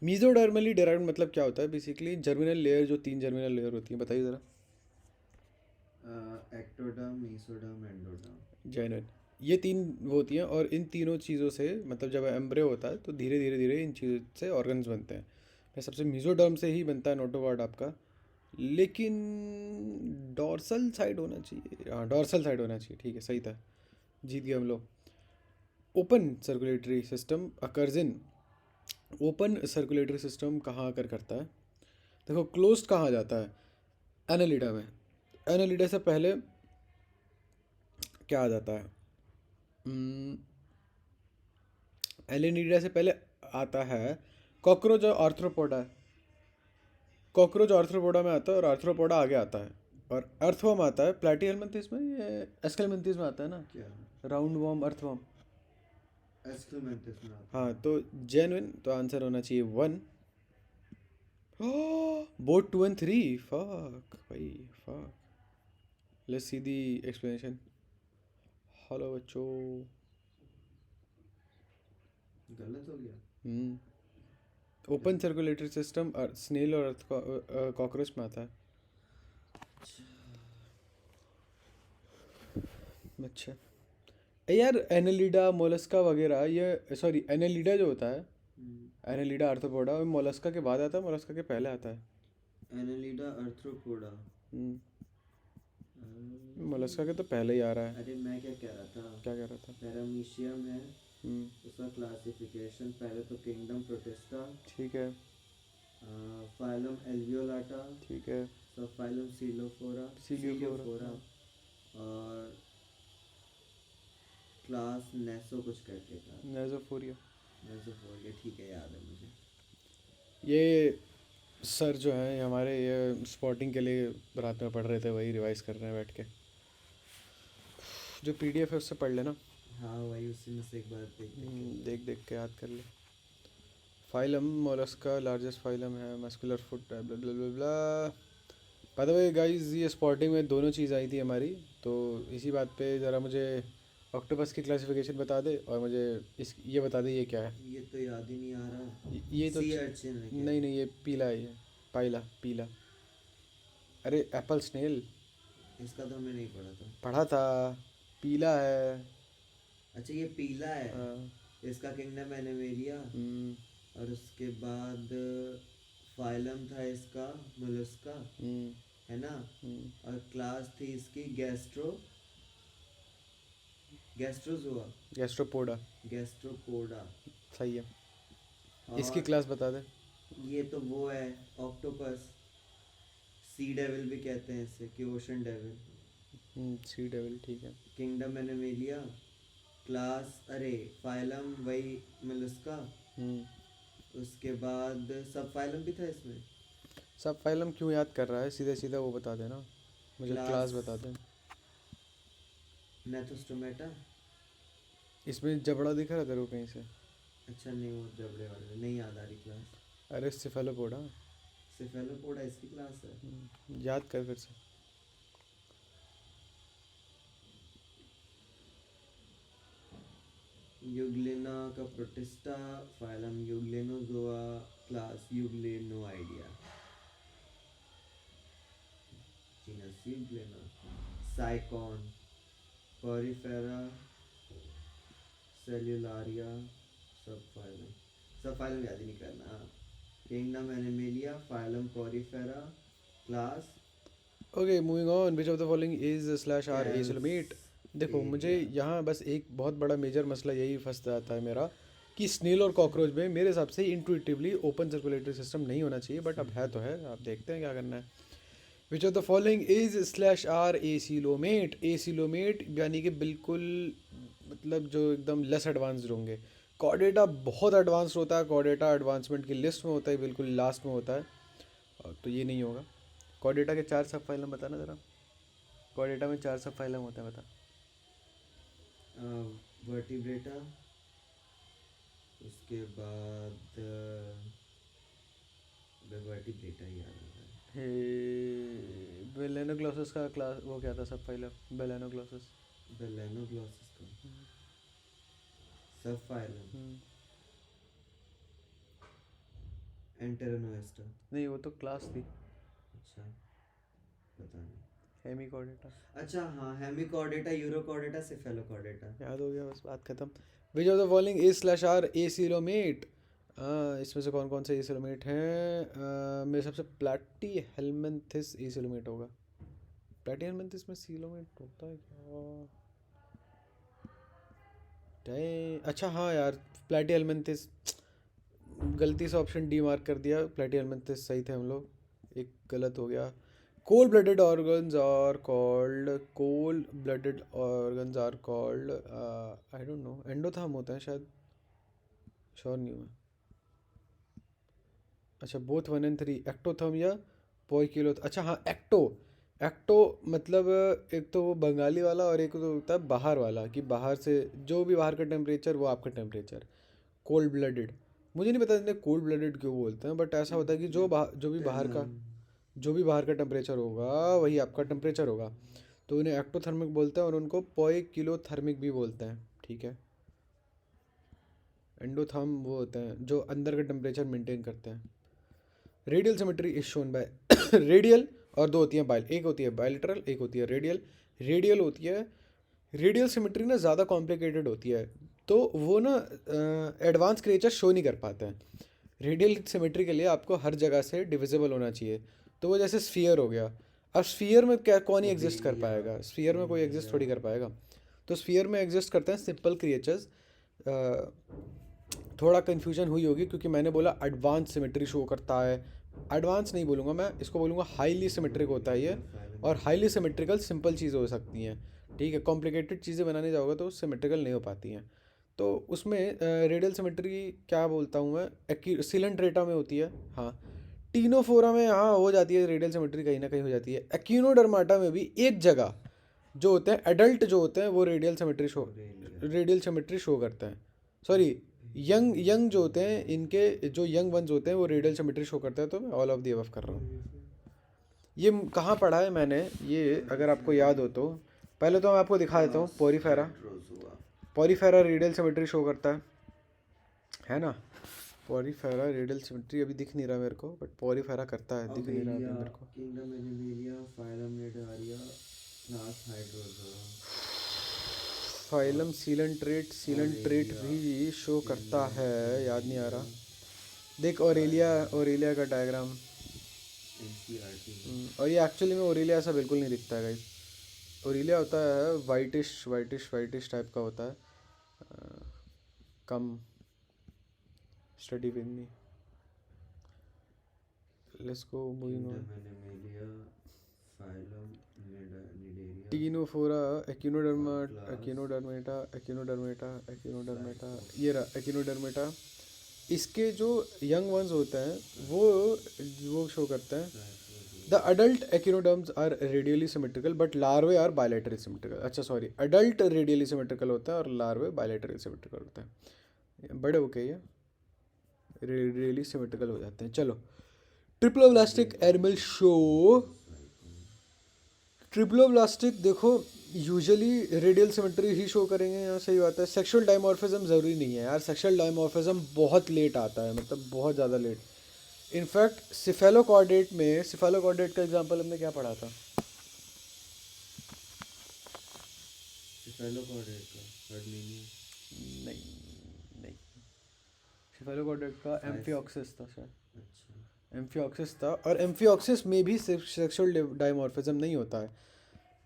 मीजोडर्मली डेराइव्ड मतलब क्या होता है बेसिकली? जर्मिनल लेयर, जो 3 जर्मिनल लेयर होती हैं, बताइए ज़रा। Ectoderm, mesoderm, endoderm. जैनन, ये 3 वो होती हैं, और इन तीनों चीज़ों से मतलब जब एम्ब्रियो होता है तो धीरे धीरे धीरे इन चीज़ों से ऑर्गन्स बनते हैं। मैं सबसे मीजोडर्म से ही बनता है नोटोकॉर्ड आपका, लेकिन डॉर्सल साइड होना चाहिए, हाँ डॉर्सल साइड होना चाहिए, ठीक है सही था, जीत गए हम लोग। Open circulatory system occurs in, open circulatory system कहाँ आकर करता है? देखो क्लोज्ड कहाँ जाता है? एनालिडा में। एनालिडा से पहले क्या आ जाता है? एनालिडा से पहले आता है कॉकरोच और आर्थ्रोपोडा। कॉकरोच आर्थ्रोपोडा में आता है और आर्थ्रोपोडा आगे आता है, और अर्थवर्म आता है प्लैटीहेलमिन्थेस में, ये एस्केलेमिन्थेस में आता है ना, क्या? Round worm, earthworm. एस्क्लेमेंटस में आता हाँ तो जेन्युइन, तो आंसर होना चाहिए 1। बोथ 2 and 3, फक भाई fuck. Let's see the explanation. Hello बच्चों। है। गलत हो गया। ओपन सर्कुलेटरी सिस्टम स्नेल और कॉकरोच में आता है। अच्छा यार, एनालिडा, मोलस्का वगैरह, ये सॉरी एनालिडा जो होता है, एनालिडा आर्थ्रोपोडा मोलस्का के बाद आता है, मोलस्का के पहले आता है? Annelida, arthropoda. हम्म, मोलस्का के तो पहले ही आ रहा है। अरे मैं क्या कह रहा था, क्या कह रहा था? पैरामीशियम है, हम्म, उसका क्लासिफिकेशन पहले तो किंगडम प्रोटिस्टा, ठीक है, फाइलम एल्वियोलाटा, ठीक है। सब फाइलम सीलोफोरा, सीलियोफोरा। और क्लास नेसो कुछ करके था, नेजोफोरिया। नेसोफोरिया, ठीक है याद है मुझे। ये सर जो हैं हमारे, ये स्पॉटिंग के लिए रात में पढ़ रहे थे, वही रिवाइज कर रहे हैं बैठ के। जो पीडीएफ है उससे पढ़ लेना। हाँ वही, उसी में से एक बार देख देख के याद कर ले। फाइलम मोलस्का लार्जेस्ट फाइलम है, muscular foot, blah blah blah blah. By the way guys, ये स्पॉटिंग में दोनों चीज़ आई थी हमारी, तो इसी बात पे ज़रा मुझे ऑक्टोपस की क्लासिफिकेशन बता दे, और मुझे इस ये बता दे ये क्या है। ये तो याद ही नहीं आ रहा। ये तो सी अर्चिन है क्या? नहीं नहीं, ये पीला है, ये पाइला पीला। अरे एप्पल स्नेल इसका तो हमने नहीं पढ़ा था। पढ़ा था, पीला है। अच्छा ये पीला है, हाँ, इसका किंगडम एनिमेलिया, हम्म, और उसके बाद फाइलम था इसका मोलस्का, हम्म, है ना, हम्म। और क्लास थी इसकी गैस्ट्रोजोआ, गैस्ट्रोपोडा। गैस्ट्रोपोडा। सही है। इसकी और क्लास बता दे। ये तो वो है ऑक्टोपस, सी डेविल भी कहते हैं इसे, कि ओशन डेविल। सी डेविल, ठीक है। किंगडम एनिमेलिया, क्लास, अरे फाइलम वही मोलस्का, हम्म। उसके बाद सब फाइलम भी था इसमें। सब फाइलम क्यों याद कर रहा है? सीधे सीधा वो बता देना, मुझे क्लास बता दे। नेथोस्टोमेटा। इसमें जबड़ा दिख रहा है तेरे को कहीं से? अच्छा नहीं, वो जबड़े वाले नहीं याद आ रही क्लास। अरे सिफेलोपोडा। सिफेलोपोडा इसकी क्लास है। याद कर फिर से। यूग्लेना का protista, phylum euglenozoa, class euglenoidea, genus euglena, sycon, porifera, cellularia, सब फाइलम याद ही नहीं करना। Kingdom animalia, phylum porifera, class okay, moving on. Which of the following is slash are acoelomate? देखो मुझे एल्सेरिया। यहाँ बस एक बहुत बड़ा मेजर मसला यही फंस जाता है मेरा, कि स्नेल और कॉकरोच में मेरे हिसाब से इंट्यूटिवली ओपन सर्कुलेटरी सिस्टम नहीं होना चाहिए, बट अब है तो है, आप देखते हैं क्या करना है। Which of the following is slash are acoelomate? Acoelomate यानी कि बिल्कुल, मतलब जो एकदम लेस एडवांस्ड होंगे। कॉर्डेटा बहुत एडवांस्ड होता है, कॉर्डेटा एडवांसमेंट की लिस्ट में होता है, बिल्कुल लास्ट में होता है, और तो ये नहीं होगा। कॉर्डेटा के 4 सब फाइलम बताना ज़रा। कॉर्डेटा में 4 सब फाइलम होते हैं, बता। वर्टिब्रेटा, उसके बाद वर्टिब्रेटा ही याद आ रहा हे, बेलेनोग्लॉसस का क्लास वो क्या था सब फाइलम? बेलेनोग्लॉसस। है। बेलेनोग्लॉसस का सब फाइलम, एंटेरोनोएस्टा। नहीं, वो तो क्लास थी। अच्छा पता नहीं। हेमिकॉर्डेटा। अच्छा हाँ, हेमिकॉर्डेटा, यूरोकॉर्डेटा, सेफेलोकॉर्डेटा। याद हो गया, बस बात खत्म। Which of the following is slash are acoelomate? इसमें से कौन कौन से एसिलोमेट हैं? मेरे हिसाब से प्लैटी हेलमिंथिस एसिलोमेट होगा। प्लैटी हेलमिंथिस में सीलोमेट होता है क्या? अच्छा हाँ यार, प्लैटी हेलमिंथिस, गलती से ऑप्शन डी मार्क कर दिया, प्लैटी हेलमिंथिस सही थे हम लोग, एक गलत हो गया। Cold blooded organs are called I don't know, endotherm होते हैं शायद, श्योर नहीं हूँ मैं। अच्छा, बोथ 1 and 3, एक्टोथर्म या पोइकिलो। अच्छा हाँ, एक्टो मतलब एक तो वो बंगाली वाला, और एक तो होता है बाहर वाला, कि बाहर से जो भी बाहर का टेम्परेचर वो आपका टेम्परेचर। कोल्ड ब्लडेड, मुझे नहीं पता इन्हें कोल्ड ब्लडेड क्यों बोलते हैं, बट ऐसा होता है कि जो भी बाहर का टेम्परेचर होगा वही आपका टेम्परेचर होगा, तो इन्हें एक्टोथर्मिक बोलते हैं, और उनको पोइकिलोथर्मिक भी बोलते हैं, ठीक है। एंडोथर्म वो होते हैं जो अंदर का टेम्परेचर मेंटेन करते हैं। Radial symmetry is shown by radial, और दो होती हैं बाइल, एक होती है बायलेटरल, एक होती है रेडियल। रेडियल होती है, रेडियल सिमेट्री ना ज़्यादा कॉम्प्लिकेटेड होती है, तो वो ना एडवांस क्रिएचर शो नहीं कर पाते हैं। रेडियल सिमेट्री के लिए आपको हर जगह से डिविजिबल होना चाहिए, तो वो जैसे स्फीयर हो गया, अब स्फीयर में क्या, कौन ही एग्जिस्ट कर ओबेलिया, पाएगा, स्फीयर में कोई एग्जिस्ट थोड़ी कर पाएगा। तो स्फीयर में एग्जिस्ट करते हैं सिंपल क्रिएचर्स। थोड़ा कन्फ्यूजन हुई होगी क्योंकि मैंने बोला एडवांस सिमेट्री शो करता है। एडवांस नहीं बोलूँगा मैं, इसको बोलूँगा हाईली सिमेट्रिक होता है ये। और हाईली सिमेट्रिकल सिंपल चीज़ें हो सकती हैं, ठीक है। कॉम्प्लिकेटेड चीज़ें बनाने जाओगे तो सिमेट्रिकल नहीं हो पाती हैं। तो उसमें रेडियल सिमेट्री क्या बोलता हूँ मैं, सिलेंट्रेटा में होती है, हाँ। टीनोफोरा में हाँ हो जाती है रेडियल सिमेट्री, कहीं ना कहीं हो जाती है। एक्यूनोडर्माटा में भी एक जगह जो होते हैं एडल्ट जो होते हैं वो ओबेलिया, रेडियल सिमेट्री शो करते हैं। सॉरी, यंग यंग जो होते हैं इनके, जो यंग वंस होते हैं वो रेडियल सिमेट्री शो करते हैं। तो मैं ऑल ऑफ दी अबव कर रहा हूँ। ये कहाँ पढ़ा है मैंने ये, अगर आपको याद हो तो। पहले तो मैं आपको दिखा देता हूँ porifera. Heterozoa, porifera radial symmetry show करता है ना। पोरीफेरा रेडियल सिमेट्री अभी दिख नहीं रहा मेरे को, बट पोरीफेरा करता है, दिख नहीं रहा अभी ओबेलिया, मेरे को। Kingdom animalia, phylum Cnidaria, class Hydrozoa, phylum coelenterate Aurelia, भी शो करता है, याद नहीं आ ओबेलिया, रहा। देख ओरेलिया, ओरेलिया का डायग्राम। एनसीईआरटी, और ये एक्चुअली में ओरेलिया ऐसा बिल्कुल नहीं दिखता है गाइस। ओरेलिया होता है वाइटिश वाइटिश वाइटिश टाइप का होता है। Come study with me, let's go moving on. Kingdom animalia, phylum cnidaria, ctenophora, echinoderma, class echinodermata, echinodermata, echinodermata, cyclos, ये रहा एक्यूनोडर्मेटा। इसके जो यंग वंस होते हैं वो शो करते हैं। Cyclozoa, the adult echinoderms are radially symmetrical but larvae are bilaterally symmetrical. अच्छा सॉरी, अडल्ट रेडियली सिमेट्रिकल होता है और लार्वे बायलैटरली सिमेट्रिकल होता है। बड़े होके ये रेडियली सिमेट्रिकल हो जाते हैं। चलो, ट्रिप्लोब्लास्टिक एनिमल शो। ट्रिप्लोब्लास्टिक देखो यूजुअली रेडियल सिमेट्री ही शो करेंगे, यहाँ सही बात है। सेक्सुअल डायमॉर्फिज्म ज़रूरी नहीं है यार, सेक्सुअल डायमॉर्फिज्म बहुत लेट आता है, मतलब बहुत ज़्यादा लेट। इनफैक्ट सिफेलोकॉर्डेट का एग्जांपल हमने क्या पढ़ा था। सिफेलोकॉर्डेट का हर्डमीनिया, नहीं नहीं, सिफेलोकॉर्डेट का फाइस, एम्फिऑक्सिस था शायद, अच्छा, एम्फिऑक्सिस था। और एम्फिऑक्सिस में भी सेक्सुअल डायमॉर्फिज्म नहीं होता है।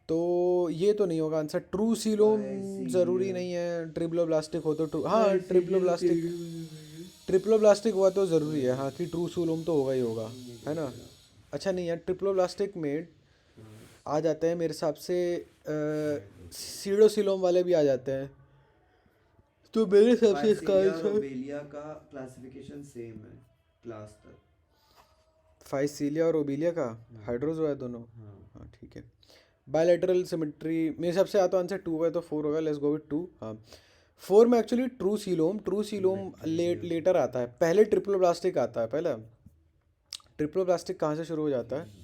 तो ये तो नहीं होगा आंसर। ट्रू सीलोम ज़रूरी फाइसीलिया, नहीं है, ट्रिप्लोब्लास्टिक हो तो ट्रू, हाँ फाइसीलिया ट्रिप्लोब्लास्टिक हुआ तो ज़रूरी है हाँ कि ट्रू सीलोम तो होगा ही होगा, है ना। निडेरिया, अच्छा नहीं यार, ट्रिप्लोब्लास्टिक में आ जाते हैं मेरे हिसाब से हाइड्रोज़ोआ, सीडोसिलोम वाले भी आ जाते हैं। तो मेरे हिसाब से इसका फाइसीलिया और आंसर ओबेलिया का क्लासिफिकेशन सेम है क्लास तक। फाइसीलिया और ओबिलिया का हाँ, हाइड्रोजो है दोनों। हाँ, हाँ ठीक है। बायलैटरल सिमेट्री मेरे हिसाब से या तो आंसर 2 है तो 4 होगा, लेट्स गो विद 2। हाँ, 4 में actually true coelom bacteria, later आता है, पहले ट्रिप्लोब्लास्टिक आता है पहले। ट्रिप्लोब्लास्टिक कहाँ से शुरू हो जाता है, किंगडम,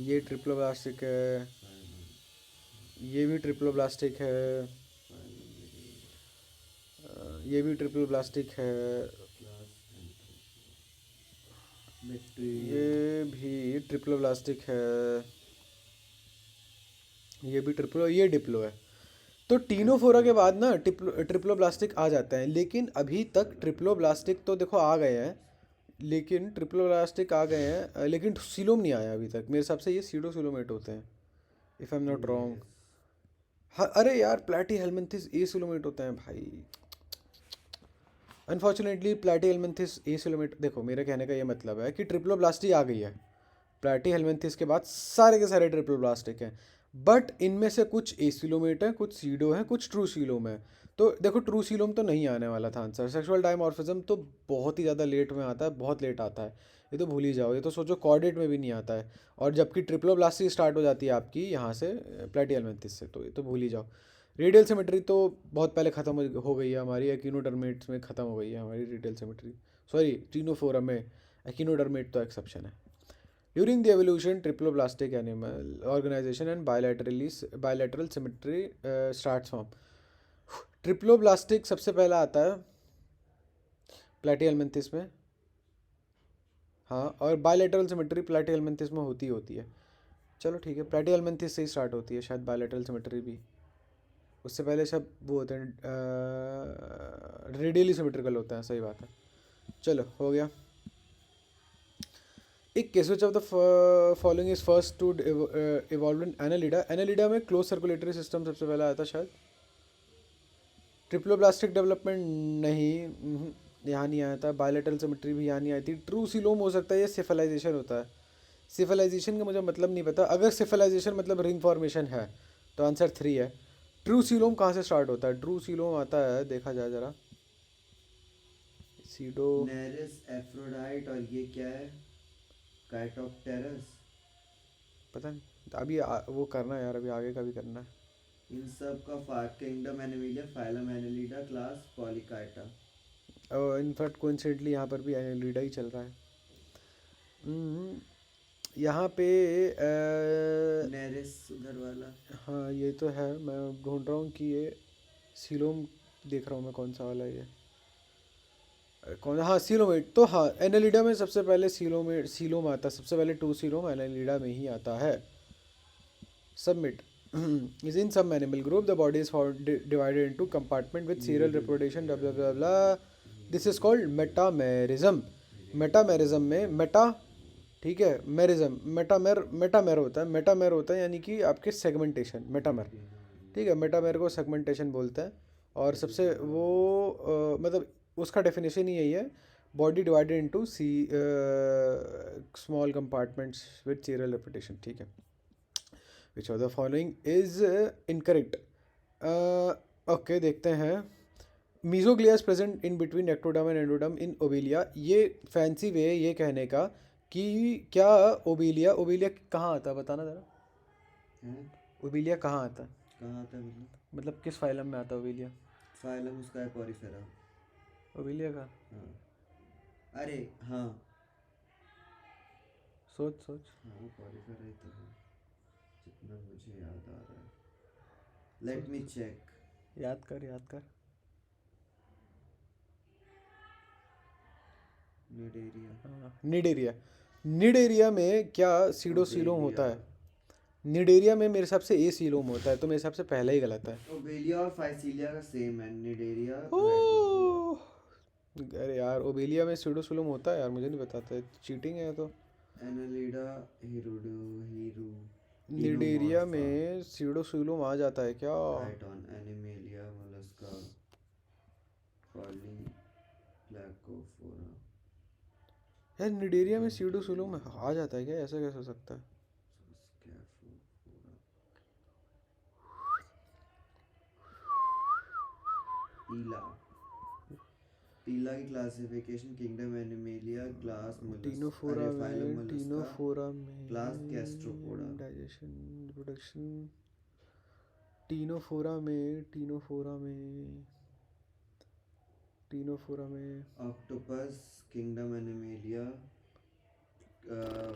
ये ट्रिप्लोब्लास्टिक है, फाइलम, ये भी ट्रिप्लोब्लास्टिक है, फाइलम निडेरिया, ये भी ट्रिप्लोब्लास्टिक है, क्लास एंथ्रोपोडा, बैक्टीरिया, ये भी ट्रिप्लोब्लास्टिक है, ये डिप्लो है। तो टीनोफोरा के बाद ना ट्रिप्लोब्लास्टिक आ जाते हैं, लेकिन अभी तक ट्रिप्लोब्लास्टिक तो देखो आ गए हैं, लेकिन ट्रिप्लोब्लास्टिक आ गए हैं लेकिन सीलोम नहीं आया अभी तक। मेरे हिसाब से ये सीडोसिलोमेट होते हैं, if I am not wrong. Yes, हाँ अरे यार, प्लेटी हेलमिंथिस ए सिलोमेट होते हैं भाई। अनफॉर्चुनेटली प्लेटी हेलमिंथिस ए सिलोमेट, देखो मेरे कहने का ये मतलब है कि ट्रिप्लोब्लास्टी आ गई है, प्लेटी हेलमिंथिस के बाद सारे के सारे ट्रिप्लोब्लास्टिक हैं। बट इनमें से कुछ एसिलोमेट हैं, कुछ सीडो हैं, कुछ ट्रू सीलोम है। तो देखो ट्रू सीलोम तो नहीं आने वाला था आंसर। सेक्सुअल डायमॉर्फिज्म तो बहुत ही ज़्यादा लेट में आता है, बहुत लेट आता है, ये तो भूल ही जाओ। ये तो सोचो कॉर्डेट में भी नहीं आता है, और जबकि ट्रिप्लोब्लास्टी स्टार्ट हो जाती है आपकी यहाँ से प्लेटी हेलमिंथिस से, तो ये तो भूल ही जाओ। रेडियल सिमेट्री तो बहुत पहले ख़त्म हो गई है हमारी, एक्टिनोडर्मेट्स में ख़त्म हो गई है हमारी रेडियल सिमेट्री। सॉरी, टीनोफोरम में, एक्टिनोडर्मेट तो एक्सेप्शन है। During the evolution, triploblastic animal organization and bilateral symmetry starts from. Triploblastic सबसे पहला आता है प्लेटिहेलमिन्थिस में, हाँ, और बायलैटरल सिमेट्री प्लेटिहेलमिन्थिस में होती है। चलो ठीक है, प्लेटिहेलमिन्थिस से ही स्टार्ट होती है शायद बायलैटरल सिमेट्री भी। उससे पहले सब वो होते हैं रेडियली सिमेट्रिकल होते हैं, सही बात है। चलो हो गया। एक case which of the following is first to evolve in Annelida. Annelida में क्लोज सर्कुलेटरी सिस्टम सबसे पहले आया था शायद। ट्रिप्लोब्लास्टिक डेवलपमेंट नहीं, यहाँ नहीं आया था। बायलेटरल सिमेट्री भी यहाँ नहीं आई थी। ट्रू सीलोम हो सकता है, ये सिफलाइजेशन होता है। सिफलाइजेशन का मुझे मतलब नहीं पता। अगर सिफलाइजेशन मतलब रिंग फॉर्मेशन है तो आंसर 3 है। ट्रू सीलोम कहाँ से स्टार्ट होता है? ट्रू सीलोम आता है, देखा जाए ज़रा, सीडो नेरिस, एफ्रोडाइट, और ये क्या है, काइटोप्टेरस। पता नहीं अभी वो करना है यार, अभी आगे का भी करना है। इन सब का kingdom animalia, phylum annelida, class polychaeta. In fact coincidentally यहाँ पर भी एनालिडा ही चल रहा है। यहाँ पे नेरिस उधर वाला। हाँ ये तो है, मैं ढूंढ रहा हूँ कि ये सीलोम देख रहा हूँ मैं, कौन सा वाला है ये, कौन, हाँ सीलोमेट। तो हाँ एनालिडा में सबसे पहले सीलोम आता है, सबसे पहले टू सीलोम एनालिडा में ही आता है। Submit is in some animal group the body is divided into compartment with serial reproduction blah blah blah blah. This is called metamerism. Metamerism में मेटा, ठीक है, मेरिज्म, मेटामेर होता है। मेटामेर होता है यानी कि आपके सेगमेंटेशन, मेटामेर, ठीक है, मेटामेर को सेगमेंटेशन बोलते हैं। और सबसे वो मतलब उसका डेफिनेशन ही यही है, body divided into small compartments with serial repetition, ठीक है। Which of the following is incorrect? Okay देखते हैं। Mesoglea is present in between ectoderm and endoderm in Obelia. ये फैंसी वे ये कहने का कि क्या ओबेलिया, ओबेलिया कहाँ आता है बताना ज़रा, हैं? ओबेलिया कहाँ आता है? कहाँ आता है मतलब किस फाइलम में आता है ओबेलिया? फाइलम उसका है पॉरीफेरा। ओबेलिया का हाँ, अरे हाँ, सोच सोच। हाँ पॉरीफेरा ही तो है, जितना मुझे याद आ रहा है। Let me check. याद कर याद कर। निडेरिया। निडेरिया, निडेरिया में क्या सीडोसीलोम होता है? निडेरिया में मेरे हिसाब से ए सीलोम होता है, तो मेरे हिसाब से पहला ही गलत है। ओबेलिया और फाइसीलिया का सेम है, निडेरिया ओह, अरे यार ओबेलिया में सीडोसीलोम होता है यार, मुझे नहीं पता था, चीटिंग है तो। एनालिडा, हिरुडो, हिरू, निडेरिया में सीडोसीलोम आ जाता है क्या? काइटोन, एनिमेलिया, मोलस्का, पॉलीप्लैकोफोरा। यार निडेरिया में सीडोसीलोम आ जाता है क्या? ऐसा कैसे हो सकता है? टीला, टीला की classification kingdom animalia, class Ctenophora में, टीनोफोरा में class Gastropoda. Digestion, reproduction, Ctenophora में, टीनोफोरा में, टीनोफोरा में octopus, kingdom animalia,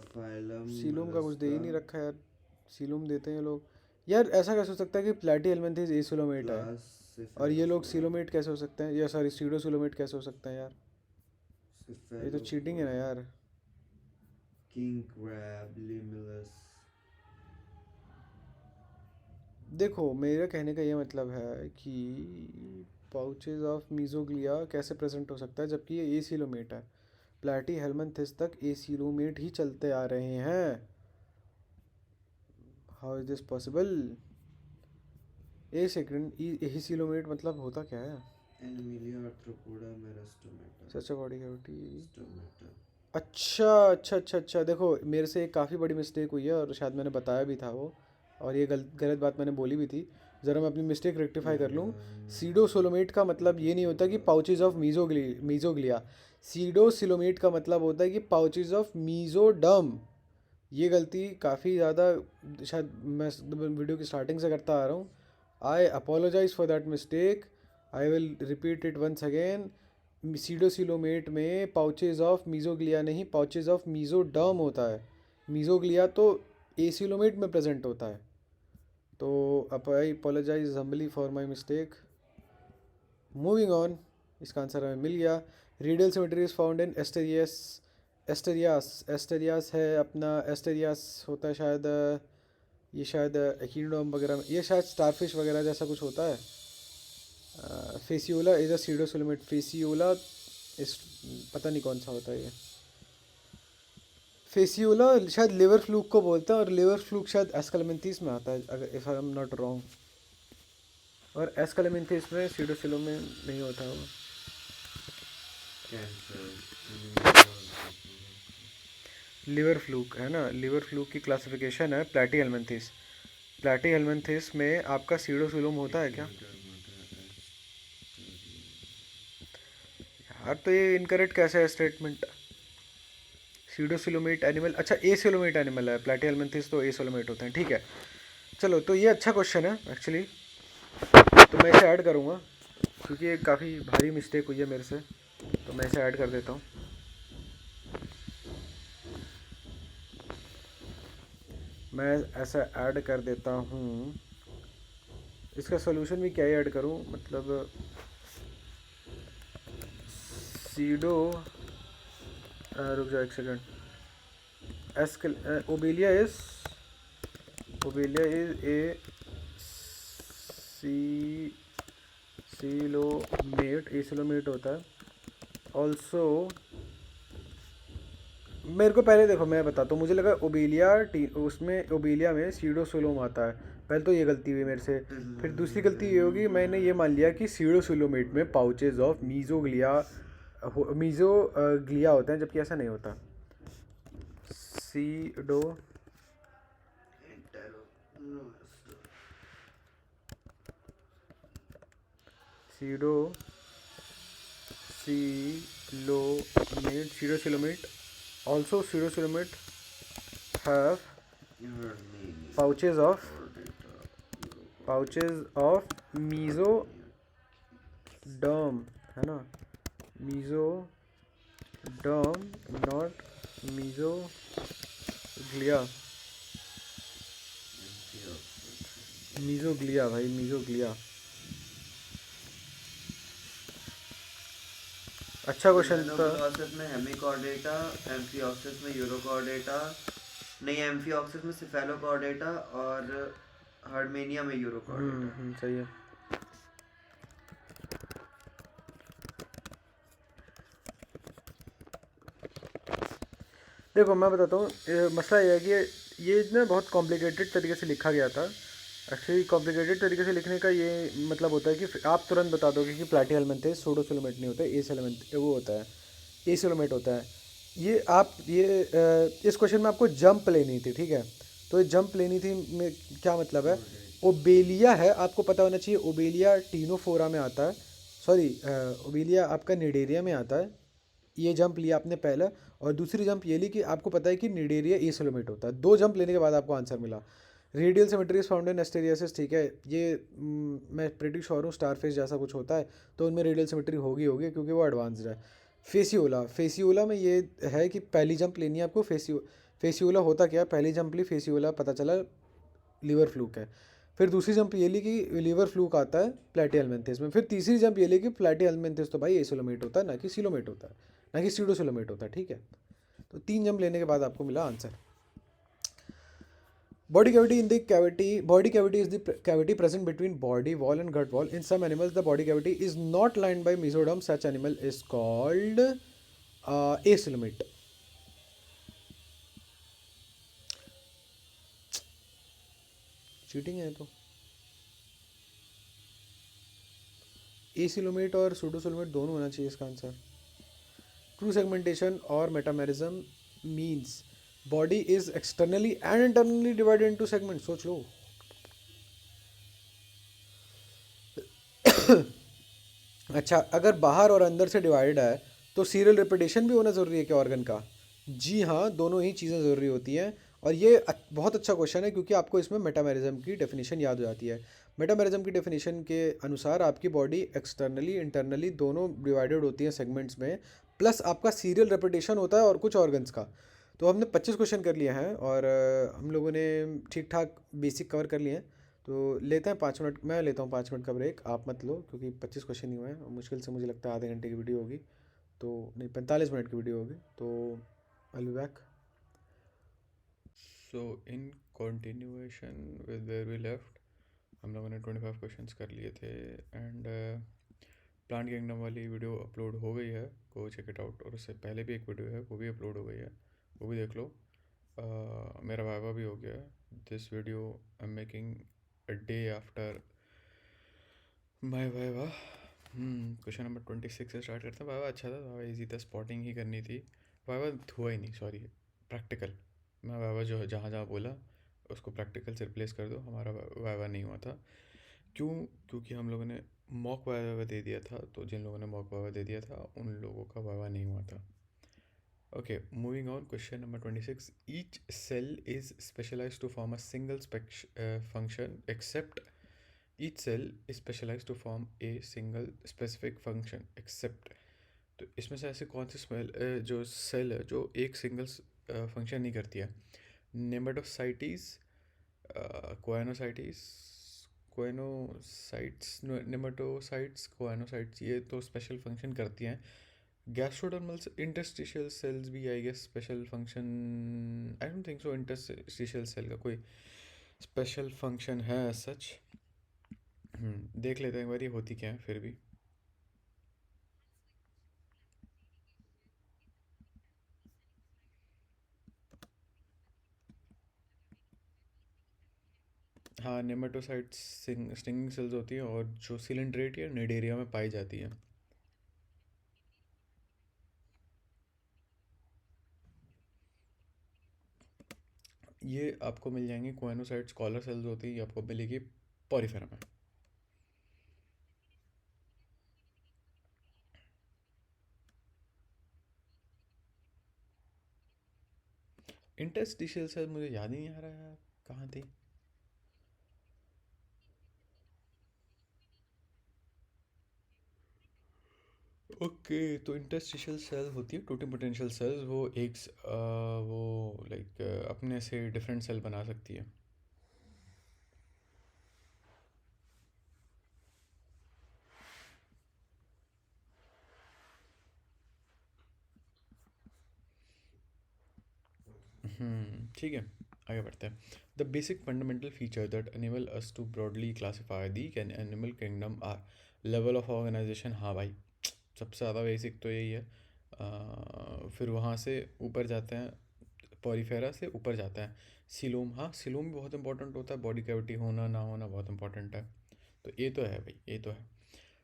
phylum coelom का कुछ दे ही नहीं रखा यार, सीलोम देते हैं लोग। यार ऐसा कैसे हो सकता है कि प्लैटीहेल्मिन्थेस एसिलोमेट है और ये लोग सीलोमेट कैसे हो सकते हैं, या सॉरी सीडोसीलोमेट कैसे हो सकते हैं यार? ये तो चीटिंग है ना यार। King crab, Limulus. देखो मेरा कहने का ये मतलब है कि पाउचेज ऑफ मीजोग्लिया कैसे प्रेजेंट हो सकता है जबकि ये एसिलोमेट है? प्लैटीहेल्मिन्थेस तक एसिलोमेट ही चलते आ रहे हैं। How is this possible? A second, acoelomate मतलब होता क्या है? Animalia, arthropoda, meristemata. Such body cavity. Stomata. अच्छा, देखो मेरे से एक काफ़ी बड़ी मिस्टेक हुई है और शायद मैंने बताया भी था वो, और ये गलत बात मैंने बोली भी थी। ज़रा मैं अपनी मिस्टेक रेक्टिफाई कर लूँ। सीडोसोलोमेट का मतलब ये नहीं होता कि पाउचेज ऑफ मीजोग्लिया। सीडोसिलोमेट का मतलब होता है कि पाउचेज ऑफ मीजोडर्म। ये गलती काफ़ी ज़्यादा शायद मैं वीडियो की स्टार्टिंग से करता आ रहा हूँ। I apologize for that mistake, I will repeat it once again. Pseudocoelomate में पाउचेज ऑफ मीजोग्लिया नहीं, पाउचेज ऑफ मीजोडर्म होता है। मीजोग्लिया तो एसिलोमेट में प्रेजेंट होता है। तो I apologize humbly for my mistake. Moving on, इसका आंसर हमें मिल गया। Radial symmetry is found in asterias है अपना, एस्टेरियास होता है शायद, ये शायद एकिनोडर्म वगैरह में, ये शायद स्टारफिश वगैरह जैसा कुछ होता है। फेसियोला इज अ सीडोसोलोमेट, फेसियोला इस पता नहीं कौन सा होता है ये। फेसियोला शायद लिवर फ्लूक को बोलते हैं, और लिवर फ्लूक शायद एस्कलेमेंथीस में आता है, अगर if I am not wrong, और एस्कलेमेंथीस में सीडोसिलो में नहीं होता है वो। लिवर फ्लूक है ना, लिवर फ्लूक की क्लासिफिकेशन है प्लेटी हेलमिंथेस। प्लेटी हेलमिंथेस में आपका सीडोसिलोम होता है क्या? यार तो ये इनकरेक्ट कैसे है स्टेटमेंट? सीडोसिलोमेट एनिमल, अच्छा एसिलोमेट एनिमल है, प्लेटी हेलमिंथेस तो एसिलोमेट होते हैं, ठीक है। चलो तो ये अच्छा क्वेश्चन है एक्चुअली, तो मैं इसे ऐड करूँगा क्योंकि ये काफ़ी भारी मिस्टेक हुई है मेरे से, तो मैं इसे ऐड कर देता हूँ। मैं ऐसा ऐड कर देता हूँ। इसका सोल्यूशन भी क्या ही ऐड करूँ, मतलब सीडो, रुक जाओ एक सेकंड, एस्कल ओबेलिया इज ए सी सीलोमेट, एसिलोमेट होता है ऑल्सो। मेरे को पहले देखो मैं बताता हूँ, मुझे लगा ओबेलिया उसमें ओबेलिया में सीडोसोलोम आता है, पहले तो ये गलती हुई मेरे से। फिर दूसरी गलती ये होगी, मैंने ये मान लिया कि सीडोसोलोमेट में पाउचेज ऑफ मीजोग्लिया होते हैं, जबकि ऐसा नहीं होता। Pseudo pseudo pseudocoelomate also pseudocytomate have pouches of mesoderm, है ना, mesoderm not मीजोग्लिया भाई, मीजोग्लिया। अच्छा क्वेश्चन था। मेनोप्रोसेस में हेमिकॉर्डेटा, एम्फिऑक्सिस में यूरोकॉर्डेटा, नहीं एम्फिऑक्सिस में सिफेलोकॉर्डेटा, और हर्डमेनिया में यूरोकॉर्डेटा। सही है। देखो मैं बताता हूँ, मसला ये है कि ये ना बहुत कॉम्प्लिकेटेड तरीके से लिखा गया था। एक्चुअली कॉम्प्लिकेटेड तरीके से लिखने का ये मतलब होता है कि आप तुरंत बता दोगे कि प्लेटी हेलमिंथेस सूडोसिलोमेट नहीं होता है, एसिलोमेट वो होता है, एसिलोमेट होता है। इस क्वेश्चन में आपको जंप लेनी थी, ठीक है, तो ये जंप लेनी थी में क्या मतलब है? ओबेलिया है, आपको पता होना चाहिए ओबेलिया टीनोफोरा में आता है, सॉरी ओबेलिया आपका निडेरिया में आता है। ये जंप लिया आपने पहला, और दूसरी जंप ये ली कि आपको पता है कि निडेरिया एसिलोमेट होता है। दो जंप लेने के बाद आपको आंसर मिला। Radial symmetry is found in asteriasis, ठीक है, ये मैं प्रिटी श्योर हूँ स्टारफिश जैसा कुछ होता है, तो उनमें रेडियल सिमेट्री होगी क्योंकि वो एडवांस्ड है। फेसियोला में ये है कि पहली जंप लेनी है आपको। फेसियोला होता क्या, पहली जंप ली फेसियोला, पता चला लीवर फ्लूक है। फिर दूसरी जंप ये ली कि लीवर फ्लूक आता है प्लेटी हेलमिंथेस में। फिर तीसरी जंप ये ली कि प्लेटी हेलमिंथेस तो भाई एसिलोमेट होता है, ना कि सिलोमेट होता है, ना कि सीडोसिलोमेट होता है, ठीक है। तो 3 जंप लेने के बाद आपको मिला answer. Body cavity in the cavity body cavity is the cavity present between body wall and gut wall. In some animals, the body cavity is not lined by mesoderm. Such animal is called acoelomate. Cheating है तो। Acoelomate और pseudocoelomate दोनों होना चाहिए इसका answer. True segmentation और metamerism means body is externally and internally divided into segment. सोच लो। अच्छा, अगर बाहर और अंदर से डिवाइड है तो सीरियल रिपीटेशन भी होना ज़रूरी है क्या ऑर्गन का? जी हाँ, दोनों ही चीज़ें ज़रूरी होती हैं। और ये बहुत अच्छा क्वेश्चन है क्योंकि आपको इसमें मेटामेरिज्म की डेफिनेशन याद हो जाती है। मेटामेरिज्म की डेफिनेशन के अनुसार आपकी बॉडी एक्सटर्नली इंटरनली दोनों डिवाइडेड होती है सेगमेंट्स में, प्लस आपका सीरियल रिपीटेशन होता है और कुछ ऑर्गन्स का। तो हमने 25 क्वेश्चन कर लिए हैं और हम लोगों ने ठीक ठाक बेसिक कवर कर लिए हैं। तो लेते हैं 5 मिनट, मैं लेता हूँ 5 मिनट का ब्रेक, आप मत लो क्योंकि 25 क्वेश्चन ही हुए हैं और मुश्किल से मुझे लगता है आधे घंटे की वीडियो होगी, तो नहीं 45 मिनट की वीडियो होगी, तो I will be back. So in continuation with where we left, हम लोगों ने 25 क्वेश्चंस कर लिए थे एंड प्लांट किंगडम वाली वीडियो अपलोड हो गई है, गो चेक इट आउट। और उससे पहले भी एक वीडियो है वो भी अपलोड हो गई है, वो भी देख लो। मेरा वाइवा भी हो गया है। This video I am making a day after my viva. Question number 26 से स्टार्ट करते हैं। वाइवा अच्छा था, वाइवा इजी था, स्पॉटिंग ही करनी थी। वाइवा हुआ ही नहीं, सॉरी, प्रैक्टिकल। मैं वाइवा जो जहाँ जहाँ बोला उसको प्रैक्टिकल से रिप्लेस कर दो, हमारा वाइवा नहीं हुआ था। क्यों? क्योंकि हम लोगों ने मॉक वाइवा दे दिया था, तो जिन लोगों ने मॉक वाइवा दे दिया था उन लोगों का वाइवा नहीं हुआ था। Okay, moving on, question number 26. Each cell is specialized to form a single function, except each cell is specialized to form a single specific function, except। तो इसमें से ऐसे कौन सी जो सेल है जो एक सिंगल फंक्शन नहीं करती है? नेमेटोसाइटिस, कोएनोसाइटिस, कोएनोसाइट्स, नेमेटोसाइट्स, कोएनोसाइट्स, ये तो स्पेशल फंक्शन करती हैं। गैस्ट्रोडर्मल इंटरस्टिशियल सेल्स भी I guess special function, I don't think so interstitial cell का कोई स्पेशल फंक्शन है सच। देख लेते हैं एक बार ये होती क्या है फिर भी। हाँ, नेमेटोसाइट्स स्टिंगिंग सेल्स होती हैं और जो सिलेंड्रेट या निडेरिया में पाई जाती है। ये आपको मिल जाएंगे कोएनोसाइट्स, कॉलर सेल्स होती है, ये आपको मिलेगी पॉरीफेरा में। इंटरस्टिशियल सेल मुझे याद ही नहीं आ रहा है कहाँ थी। ओके, तो इंटरस्टिशियल सेल होती है टोटल पोटेंशियल सेल्स, वो एक वो लाइक अपने से डिफरेंट सेल बना सकती है। ठीक है, आगे बढ़ते हैं। The basic fundamental feature that enable us to broadly classify the can animal kingdom are level of organization. हाँ भाई, सबसे ज़्यादा बेसिक तो यही है। फिर वहाँ से ऊपर जाते हैं, पॉरीफेरा से ऊपर जाता है सिलोम। हाँ, सिलोम भी बहुत इंपॉर्टेंट होता है, बॉडी कैविटी होना ना होना बहुत इंपॉर्टेंट है। तो ये तो है भाई, ये तो है।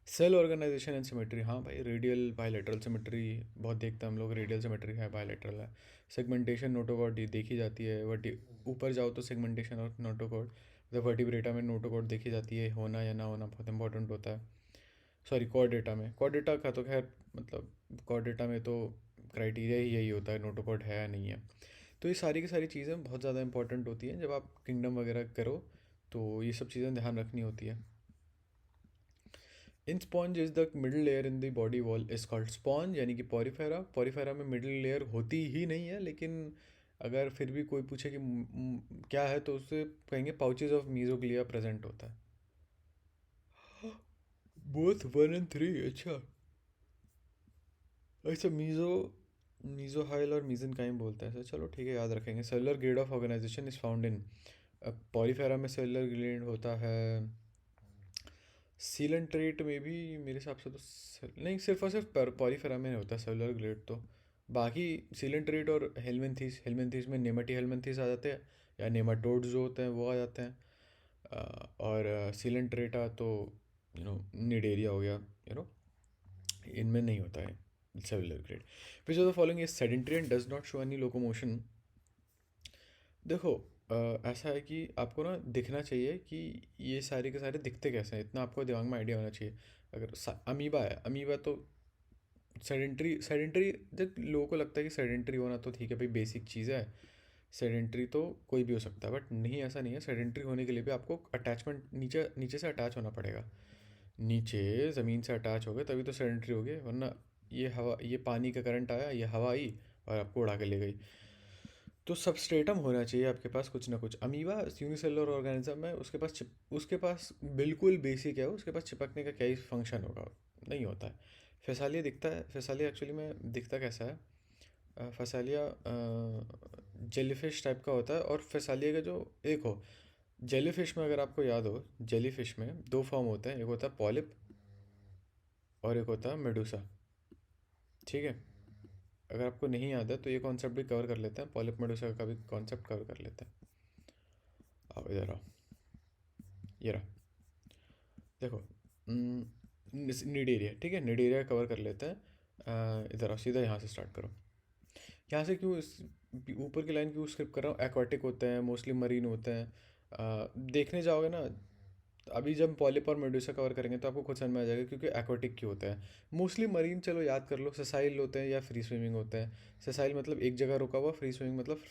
सेल ऑर्गेनाइजेशन एंड सिमेट्री, हाँ भाई, रेडियल बायलैटरल सिमेट्री बहुत देखते हैं हम लोग, रेडियल सिमेट्री है, बायलैटरल है। सेगमेंटेशन नोटोकॉर्ड देखी जाती है, वर्टी ऊपर जाओ तो सेगमेंटेशन और नोटोकॉर्ड, द वर्टिब्रेटा में नोटोकॉर्ड देखी जाती है, होना या ना होना बहुत इंपॉर्टेंट होता है। सॉरी, कॉर्डेटा में, कॉर्डेटा का तो खैर मतलब कॉर्डेटा में तो क्राइटेरिया ही यही होता है नोटोकॉर्ड है या नहीं है। तो ये सारी की सारी चीज़ें बहुत ज़्यादा इंपॉर्टेंट होती हैं जब आप किंगडम वगैरह करो, तो ये सब चीज़ें ध्यान रखनी होती है। In sponge is the middle layer in the body wall is called sponge, यानी कि पॉरीफेरा। पॉरीफेरा में मिडल लेयर होती ही नहीं है, लेकिन अगर फिर भी कोई पूछे कि क्या है तो उससे कहेंगे पाउचेज ऑफ मीजोग्लिया प्रेजेंट होता है। बोथ 1 और 3, अच्छा। अच्छा, मीजोहाइल और मीजेनकाइम बोलते हैं सर, चलो ठीक है, याद रखेंगे। Cellular grade of organization is found in, Porifera में सेलुलर ग्रेड होता है। सीलन ट्रेट में भी मेरे हिसाब से तो नहीं, सिर्फ और सिर्फ पॉलीफेरा में होता है सेलुलर ग्रेड तो। बाकी सीलन ट्रेट और हेलमिंथीस, हेलमिंथीस में नेमेटी हेलमिंथीस आ जाते हैं, या नेमाटोड्स जो होते हैं वो आ जाते हैं। और सीलन ट्रेटा तो निडेरिया हो गया, इनमें नहीं होता है cellular grade. Which of the following is sedentary and does not show any locomotion. देखो, ऐसा है कि आपको ना दिखना चाहिए कि ये सारे के सारे दिखते कैसे हैं, इतना आपको दिमाग में आइडिया होना चाहिए। अगर अमीबा है, अमीबा तो सेडेंटरी, सेडेंटरी जब लोगों को लगता है कि सेडेंटरी होना तो ठीक है भाई, बेसिक चीज़ है, सेडेंटरी तो कोई भी हो सकता है, बट नहीं, ऐसा नहीं है। सेडेंटरी होने के लिए भी आपको अटैचमेंट नीचे नीचे से अटैच होना पड़ेगा, नीचे ज़मीन से अटैच हो गए तभी तो सेडेंटरी हो गए, वरना ये हवा, ये पानी का करंट आया, ये हवा आई और आपको उड़ा के ले गई। तो सबस्ट्रेटम होना चाहिए आपके पास कुछ ना कुछ। अमीबा यूनिसेलुलर ऑर्गेनिज्म है, उसके पास बिल्कुल बेसिक है, उसके पास चिपकने का क्या ही फंक्शन होगा, नहीं होता है। फैसालिया दिखता है, फैसालिया एक्चुअली में दिखता कैसा है? फैसालिया जेलीफिश टाइप का होता है, और फैसालिया का जो एक हो, जेलीफिश में अगर आपको याद हो, जेलीफिश में 2 फॉर्म होते हैं, एक होता है पॉलिप और एक होता है मेडूसा, ठीक है। अगर आपको नहीं याद है तो ये कॉन्सेप्ट भी कवर कर लेते हैं, पॉलिप मेडुसा का भी कॉन्सेप्ट कवर कर लेते हैं। आओ इधर आओ, ये रहा, देखो निडेरिया, ठीक है, निडेरिया कवर कर लेते हैं। इधर आओ, सीधा यहाँ से स्टार्ट करो। यहाँ से क्यों इस ऊपर की लाइन क्यों स्किप कर रहा हूँ? एक्वाटिक होते हैं, मोस्टली मरीन होते हैं। देखने जाओगे ना, अभी जब पॉलिप और मेडुसा कवर करेंगे तो आपको खुद समझ में आ जाएगा क्योंकि एक्वाटिक क्यों होता है। मोस्टली मरीन चलो याद कर लो, सेसाइल होते हैं या फ्री स्विमिंग होते हैं। सेसाइल मतलब एक जगह रुका हुआ, फ्री स्विमिंग मतलब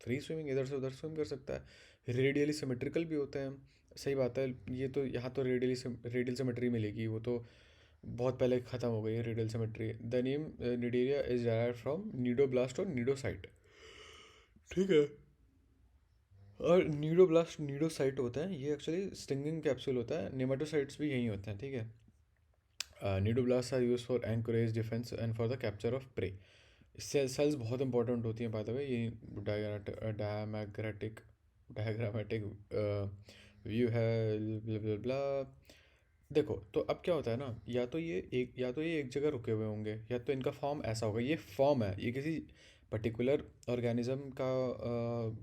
फ्री स्विमिंग इधर से उधर स्विम कर सकता है। रेडियली सिमेट्रिकल भी होते हैं। सही बात है, ये तो यहाँ तो रेडियल सिमेट्री मिलेगी, वो तो बहुत पहले ख़त्म हो गई है radial symmetry. The name Cnidaria is derived from cnidoblast और नीडोसाइट, ठीक है। और नीडोब्लास्ट नीडोसाइट होता है, ये एक्चुअली स्टिंगिंग कैप्सूल होता है। नेमाटोसाइट्स भी यही होते हैं, ठीक है। Cnidoblast are use for anchorage defence and for the capture of prey. Cells बहुत इंपॉर्टेंट होती हैं बाय द वे। ये डायग्रामेटिक डायग्रामेटिक व्यू है, ब्ला ब्ला ब्ला। देखो तो अब क्या होता है ना, या तो ये एक जगह रुके हुए होंगे, या तो इनका फॉर्म ऐसा होगा। ये फॉर्म है, ये किसी पर्टिकुलर ऑर्गेनिज्म का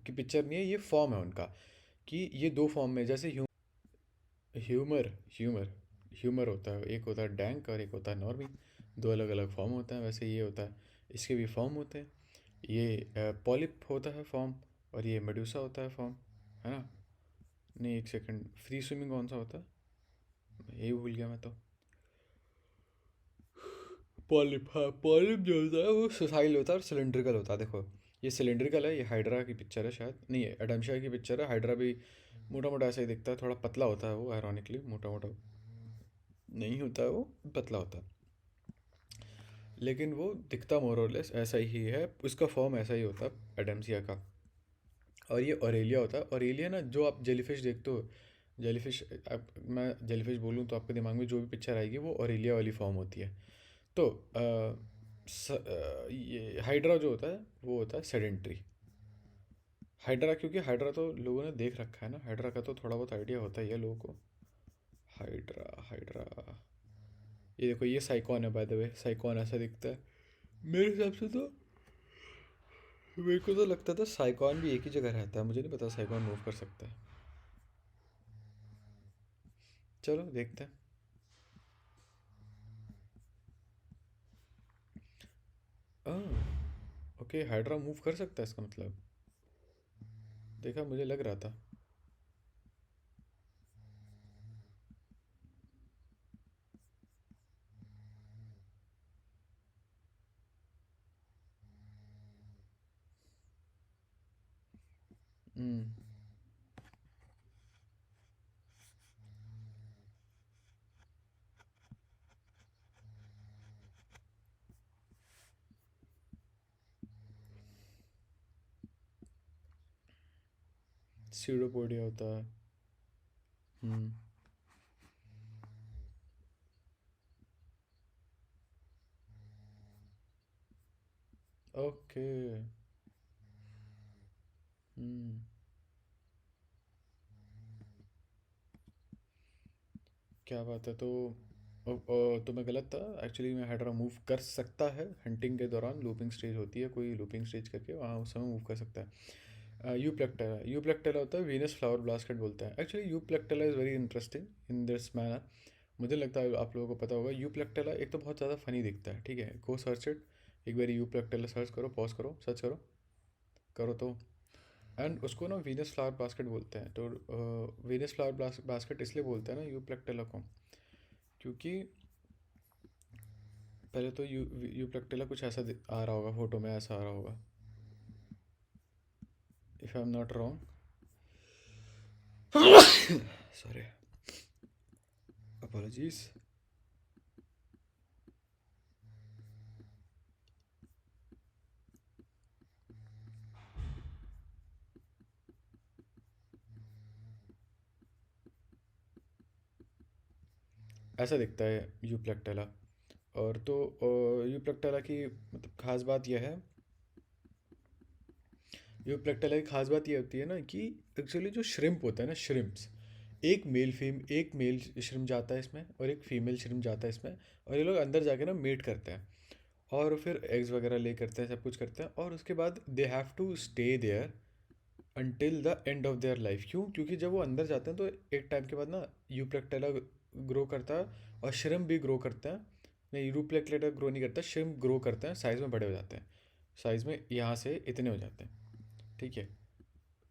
की पिक्चर नहीं है, ये फॉर्म है उनका, कि ये दो फॉर्म में, जैसे ह्यूमर ह्यूमर ह्यूमर होता है, एक होता है डैंक और एक होता है नॉर्मी। दो अलग अलग फॉर्म होते हैं, वैसे ये होता है, इसके भी फॉर्म होते हैं। ये पॉलिप होता है फॉर्म, और ये मेडुसा होता है फॉर्म, है ना। नहीं एक सेकंड, फ्री स्विमिंग कौन सा होता है, यही भूल गया मैं तो। पॉलिप, हाँ पॉलिप जो होता है वो सोसाइल होता है और सिलेंड्रिकल होता है। देखो ये सिलेंड्रिकल है, ये हाइड्रा की पिक्चर है शायद, नहीं है एडम्शिया की पिक्चर है। हाइड्रा भी मोटा मोटा ऐसा ही दिखता है, थोड़ा पतला होता है वो, आयरॉनिकली मोटा मोटा नहीं होता है वो, पतला होता है, लेकिन वो दिखता मोरलेस ऐसा ही है। उसका फॉर्म ऐसा ही होता है एडम्सिया का। और ये ऑरेलिया होता है। ऑरेलिया ना, जो आप जेलीफिश देखते हो, जेलीफिश, अब मैं जेलीफिश बोलूँ तो आपके दिमाग में जो भी पिक्चर आएगी वो ऑरेलिया वाली फॉर्म होती है। तो ये हाइड्रा जो होता है वो होता है सेडेंट्री। हाइड्रा, क्योंकि हाइड्रा तो लोगों ने देख रखा है ना, हाइड्रा का तो थोड़ा बहुत आइडिया होता ही है लोगों को। हाइड्रा हाइड्रा, ये देखो ये साइकॉन है बाय द वे, साइकॉन ऐसा दिखता है मेरे हिसाब से तो। मेरे को तो लगता था साइकॉन भी एक ही जगह रहता है, मुझे नहीं पता साइकॉन मूव कर सकता है। चलो देखते हैं। ओके, हाइड्रा मूव कर सकता है इसका मतलब, देखा मुझे लग रहा था। हम्म सीडोपोडिया होता है। हम्म ओके। हम्म क्या बात है, तो मैं गलत था एक्चुअली। मैं हाइड्रा मूव कर सकता है हंटिंग के दौरान, लूपिंग स्टेज होती है कोई, लूपिंग स्टेज करके वहाँ उस समय मूव कर सकता है। यू प्लेक्टेला होता है, वीनस फ्लावर बास्केट बोलते हैं actually. Euplectella is very interesting in this manner. मुझे लगता है आप लोगों को पता होगा। यू प्लेक्टेला एक तो बहुत ज़्यादा फनी दिखता है, ठीक है, गो सर्च इट। एक बार यू प्लेक्टेला सर्च करो, पॉज करो, सर्च करो, करो तो। एंड उसको ना वीनस फ्लावर बास्केट बोलते हैं। तो वीनस फ्लावर बास्केट इसलिए बोलते हैं ना यू प्लेक्टेला को, क्योंकि पहले तो यू प्लेक्टेला कुछ ऐसा आ रहा होगा, फोटो में ऐसा आ रहा होगा, if I am not wrong. Sorry, apologies. ऐसा दिखता है यू प्लेक्टेला। और तो यू प्लेक्टेला की मतलब खास बात यह है, यू प्लेक्टेला की खास बात यह होती है ना कि एक्चुअली जो श्रिम्प होता है ना, श्रिम्प्स, एक मेल श्रिम्प जाता है इसमें और एक फीमेल श्रिम्प जाता है इसमें, और ये लोग अंदर जाके ना मेट करते हैं। और फिर एग्स वगैरह ले करते हैं, सब कुछ करते हैं, और उसके बाद they have to stay there until the end of their life. क्यों? क्योंकि जब वो अंदर जाते हैं तो एक टाइम के बाद ना यूप्लेक्टेला ग्रो करता है और श्रिम्प भी ग्रो करते हैं। नहीं, यूप्लेक्टेला ग्रो नहीं करता, श्रिम्प ग्रो करते हैं, साइज़ में बड़े हो जाते हैं, साइज़ में यहाँ से इतने हो जाते हैं। ठीक है,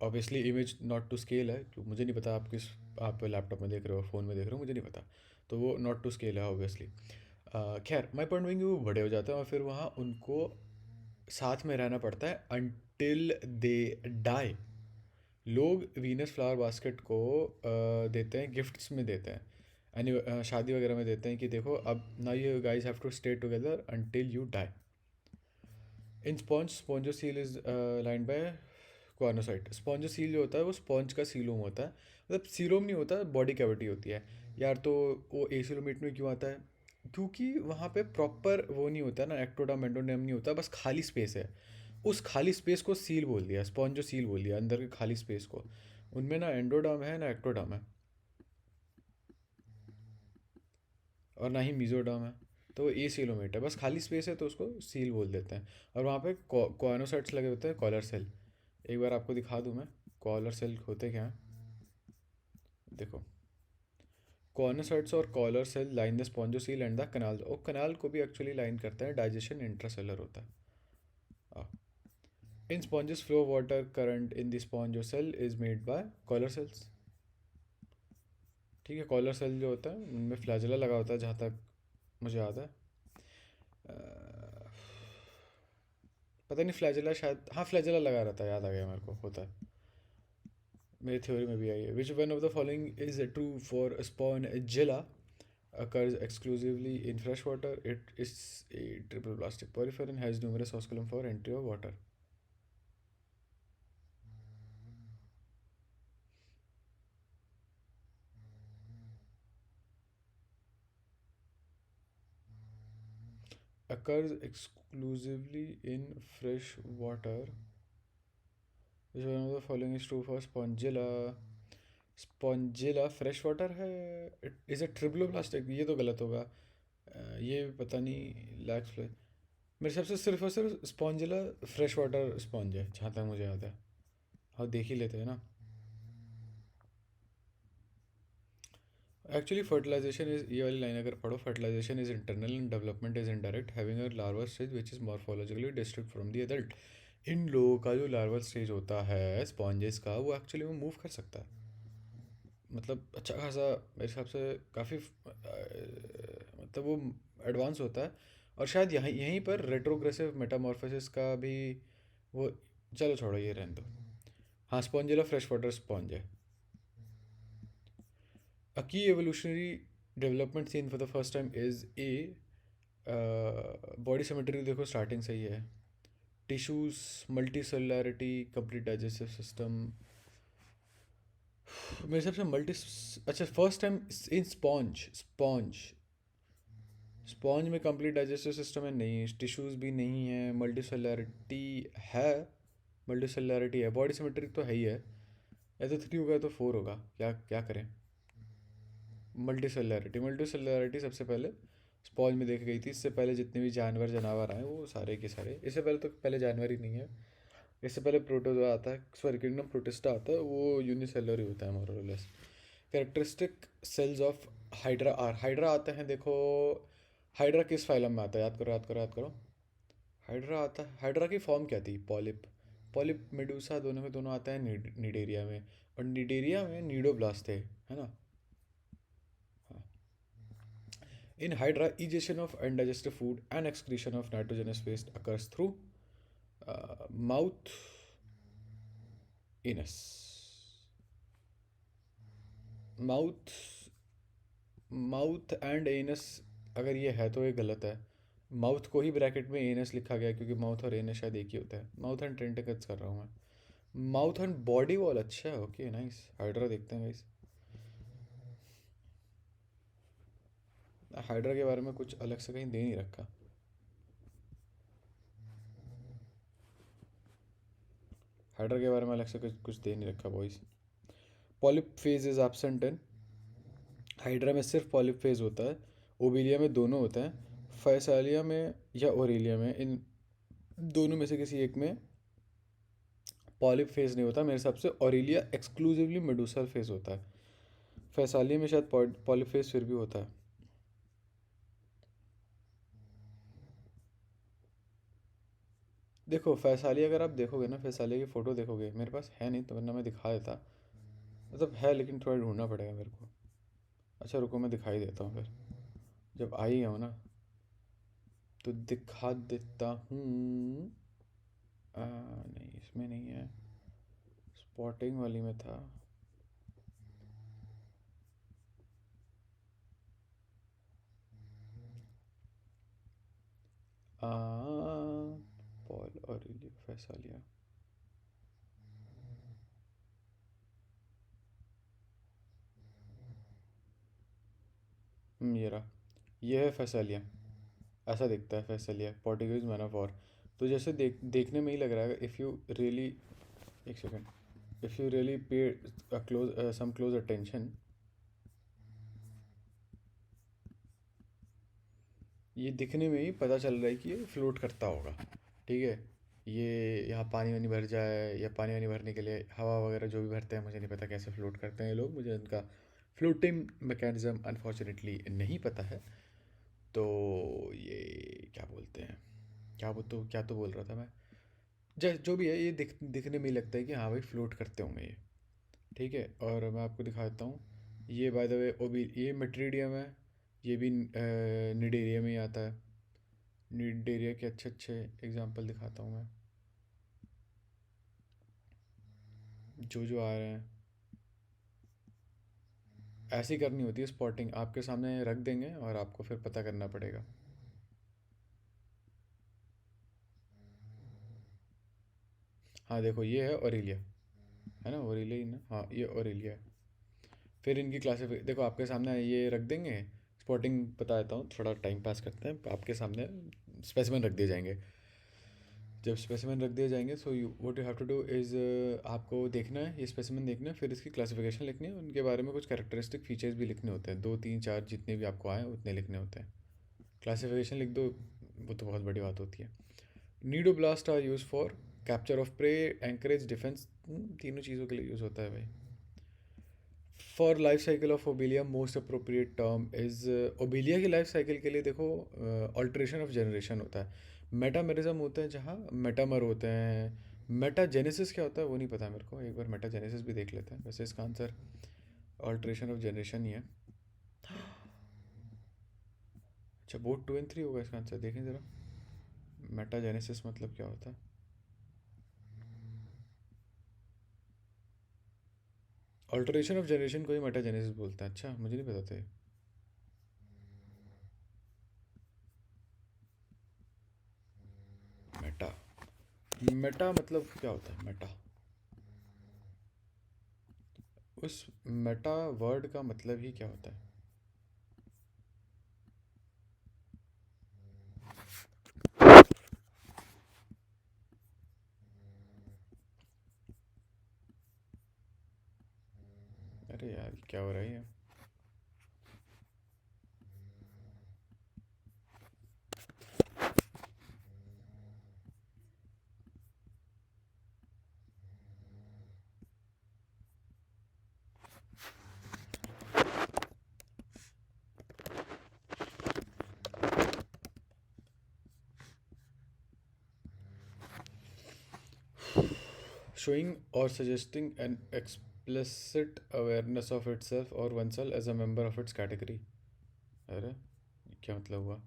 obviously image not to scale है, क्यों मुझे नहीं पता आप लैपटॉप में देख रहे हो, फ़ोन में देख रहे हो, मुझे नहीं पता, तो वो नॉट टू स्केल है ऑब्वियसली। खैर, माई पॉइंट बिंग वो बड़े हो जाते हैं और फिर वहाँ उनको साथ में रहना पड़ता है अनटिल दे डाई। लोग वीनस फ्लावर बास्केट को देते हैं, गिफ्ट्स में देते हैं, शादी वगैरह में देते हैं कि देखो अब ना you guys have to stay together until you die. In sponge, spongocoel is lined by choanocyte. Spongocoel जो होता है वो स्पॉन्ज का सीलोम होता है, मतलब सीलोम नहीं होता, बॉडी कैविटी होती है यार। तो वो एसिलोमेट में क्यों आता है? क्योंकि वहाँ पे प्रॉपर वो नहीं होता ना, एक्टोडर्म एंडोडर्म नहीं होता, बस खाली स्पेस है। उस खाली स्पेस को सील बोल दिया, स्पॉन्जो सील बोल दिया, अंदर के खाली स्पेस को। उनमें ना एंडोडर्म है ना एक्टोडर्म है, और ना ही मीजोडर्म है, तो वो एसिलोमेट है, बस खाली स्पेस है तो उसको सील बोल देते हैं। और वहाँ पे कॉर्नोसाइट्स लगे होते हैं, कॉलर सेल। एक बार आपको दिखा दूँ मैं, कॉलर सेल होते क्या हैं, देखो। कॉर्नोसाइट्स और collar cell line the spongocoel and the canal, और कनाल को भी एक्चुअली लाइन करते हैं, डाइजेशन इंट्रासेलर होता है। In sponges flow water current in the spongocoel is made by collar cells. ठीक है, कॉलर सेल जो होता है उनमें फ्लैजेला लगा होता है, जहाँ तक मुझे याद है। पता नहीं फ्लैजेला, शायद हाँ फ्लैजेला लगा रहता है, याद आ गया मेरे को, होता है, मेरी थ्योरी में भी आई है। Which one of the following is true for Spongilla occurs exclusively in fresh water? It is a triple plastic polymer and has numerous osculum for entry of water. Occurs exclusively in fresh water. Which one of the following is true for spongilla? Spongilla fresh water है, is a ट्रिप्लोप्लास्टिक, ये तो गलत होगा। ये पता नहीं, लैक्स फ्ले मेरे हिसाब से सिर्फ और सिर्फ स्पॉन्जिला फ्रेश वाटर स्पॉन्ज है, जहाँ तक मुझे याद है। हाँ, देख ही लेते हैं ना। एक्चुअली फर्टिलाइजेशन इज, ये वाली लाइन अगर पढ़ो, fertilization is internal and development is indirect, having a larva stage which is morphologically distinct from the adult. इन लोगों का जो लार्वल स्टेज होता है स्पॉन्जेस का, वो एक्चुअली वो मूव कर सकता है, मतलब अच्छा खासा, मेरे हिसाब से काफ़ी मतलब वो एडवांस होता है। और शायद यहीं यहीं पर रेट्रोग्रेसिव मेटामॉर्फोसिस का भी वो, चलो छोड़ो ये रहने दो। हाँ, स्पॉन्जिला फ्रेश वाटर स्पॉन्ज है। A key evolutionary development seen for the first time is a body symmetry, देखो स्टार्टिंग से ही है। Tissues, multi cellularity, complete digestive system, मेरे हिसाब से मल्टी, अच्छा first time in sponge, sponge में कंप्लीट डाइजेस्टिव सिस्टम है नहीं, टिश्यूज भी नहीं है, मल्टी सेलुलरिटी है, मल्टी सेलुलरिटी है, बॉडी सिमेट्रिक तो है ही है। या तो 3 होगा तो 4 होगा, क्या क्या करें। मल्टी सेलुलरिटी, मल्टी सेलुलरिटी सबसे पहले स्पॉन्ज में देखी गई थी। इससे पहले जितने भी जानवर जानवर आए वो सारे के सारे, इससे पहले तो पहले जानवर ही नहीं है, इससे पहले प्रोटोजोआ आता है, सॉरी किंगडम प्रोटिस्टा आता है, वो यूनिसेलुलर ही होता है मोर और less. Characteristic cells of Hydra are, Hydra आते हैं देखो, हाइड्रा किस फाइलम में आता है, याद करो याद करो याद करो। हाइड्रा आता है, हाइड्रा की फॉर्म क्या थी, पॉलिप, पॉलिप मेडूसा, दोनों में दोनों आता है निडेरिया में, और निडेरिया में नीडोब्लास्ट थे, है ना। हाँ। In Hydra, egestion of undigested food and excretion of nitrogenous waste occurs through mouth anus. Mouth, mouth and anus, अगर ये है तो ये गलत है। माउथ को ही ब्रैकेट में एनस लिखा गया क्योंकि माउथ और एनस शायद एक ही होता है। माउथ एंड टेंटिकल्स कर रहा हूँ मैं। माउथ एंड बॉडी वॉल, अच्छा है, ओके नाइस। हाइड्रा देखते हैं गाइस। हाइड्रा के बारे में कुछ अलग से कहीं दे नहीं रखा। हाइड्रा के बारे में अलग से कुछ कुछ दे नहीं रखा boys. Polyp phase is absent in hydra में, सिर्फ पॉलिप फेज होता है। ओबिलिया में दोनों होते हैं। फैसालिया में या ओरेलिया में, इन दोनों में से किसी एक में पॉलिप फेज नहीं होता मेरे हिसाब से। ओरेलिया एक्सक्लूसिवली मेडूसल फेज होता है। फैसालिया में शायद पॉलिप फेज फिर भी होता है। देखो फैसालिया, अगर आप देखोगे ना, फैसालिया की फ़ोटो देखोगे, मेरे पास है नहीं तो वरना मैं दिखा देता। मतलब है लेकिन थोड़ा ढूंढना पड़ेगा मेरे को। अच्छा रुको, मैं दिखाई देता हूँ फिर, जब आई हूँ ना तो दिखा देता हूँ। नहीं इसमें नहीं है, स्पॉटिंग वाली में था। आ, पॉल ऑरेलियो फैसालिया। ये रहा, ये है फैसालिया। ऐसा दिखता है Physalia, Portuguese man of war. तो जैसे देखने में ही लग रहा है, इफ़ यू रियली, एक second, if you really pay close some close attention, ये दिखने में ही पता चल रहा है कि ये फ्लोट करता होगा। ठीक है, ये यहाँ पानी वानी भर जाए, या पानी वानी भरने के लिए हवा वगैरह जो भी भरते हैं, मुझे नहीं पता कैसे फ्लोट करते हैं ये लोग, मुझे इनका फ्लोटिंग मैकेनिज्म अनफॉर्चुनेटली नहीं पता है। तो ये क्या बोलते हैं, क्या तो बोल रहा था मैं। जो भी है, ये दिखने में ही लगता है कि हाँ भाई फ्लोट करते होंगे ये। ठीक है, और मैं आपको दिखा देता हूँ। ये बाय द वे ओबी, ये मेट्रीडियम है। ये भी निडेरिया में ही आता है। निडेरिया के अच्छे अच्छे एग्जांपल दिखाता हूँ मैं, जो आ रहे हैं। ऐसी करनी होती है स्पॉटिंग, आपके सामने रख देंगे और आपको फिर पता करना पड़ेगा। हाँ देखो, ये है ओरेलिया, है ना, ओरेलिया ही ना, हाँ ये ओरेलिया है। फिर इनकी क्लासिफिक देखो, आपके सामने ये रख देंगे। स्पॉटिंग बता देता हूँ, थोड़ा टाइम पास करते हैं। आपके सामने स्पेसिमेन रख दिए जाएंगे। जब स्पेसिमेन रख दिए जाएंगे, so you what you have to do is, आपको देखना है ये स्पेसिमेन, देखना है, फिर इसकी क्लासिफिकेशन लिखनी है, उनके बारे में कुछ कैरेक्टरिस्टिक फीचर्स भी लिखने होते हैं, 2 3 4 जितने भी आपको आए उतने लिखने होते हैं। क्लासिफिकेशन लिख दो, वो तो बहुत बड़ी बात होती है। Cnidoblast are use for capture of prey, anchorage, defence, तीनों चीज़ों के लिए यूज़ होता है भाई। For life cycle of Obelia most appropriate term is, Obelia की लाइफ साइकिल के लिए देखो, ऑल्ट्रेशन ऑफ जनरेशन होता है, मेटामेरिज्म होते हैं, जहाँ मेटामर होते हैं। मेटाजेनेसिस क्या होता है वो नहीं पता मेरे को, एक बार मेटाजेनेसिस भी देख लेते हैं। वैसे इसका आंसर ऑल्ट्रेशन ऑफ जनरेशन ही है। अच्छा, बोथ 2 और 3 होगा इसका आंसर, देखें ज़रा। मेटाजेनेसिस मतलब क्या होता है? ऑल्ट्रेशन ऑफ जनरेशन को ही मेटाजेनेसिस बोलते हैं। अच्छा, मुझे नहीं पता था ये। मेटा, मेटा मतलब क्या होता है मेटा? उस मेटा वर्ड का मतलब ही क्या होता है? अरे यार क्या हो रहा है ये? Showing or suggesting an explicit awareness of itself or oneself as a member of its category. अरे क्या मतलब हुआ?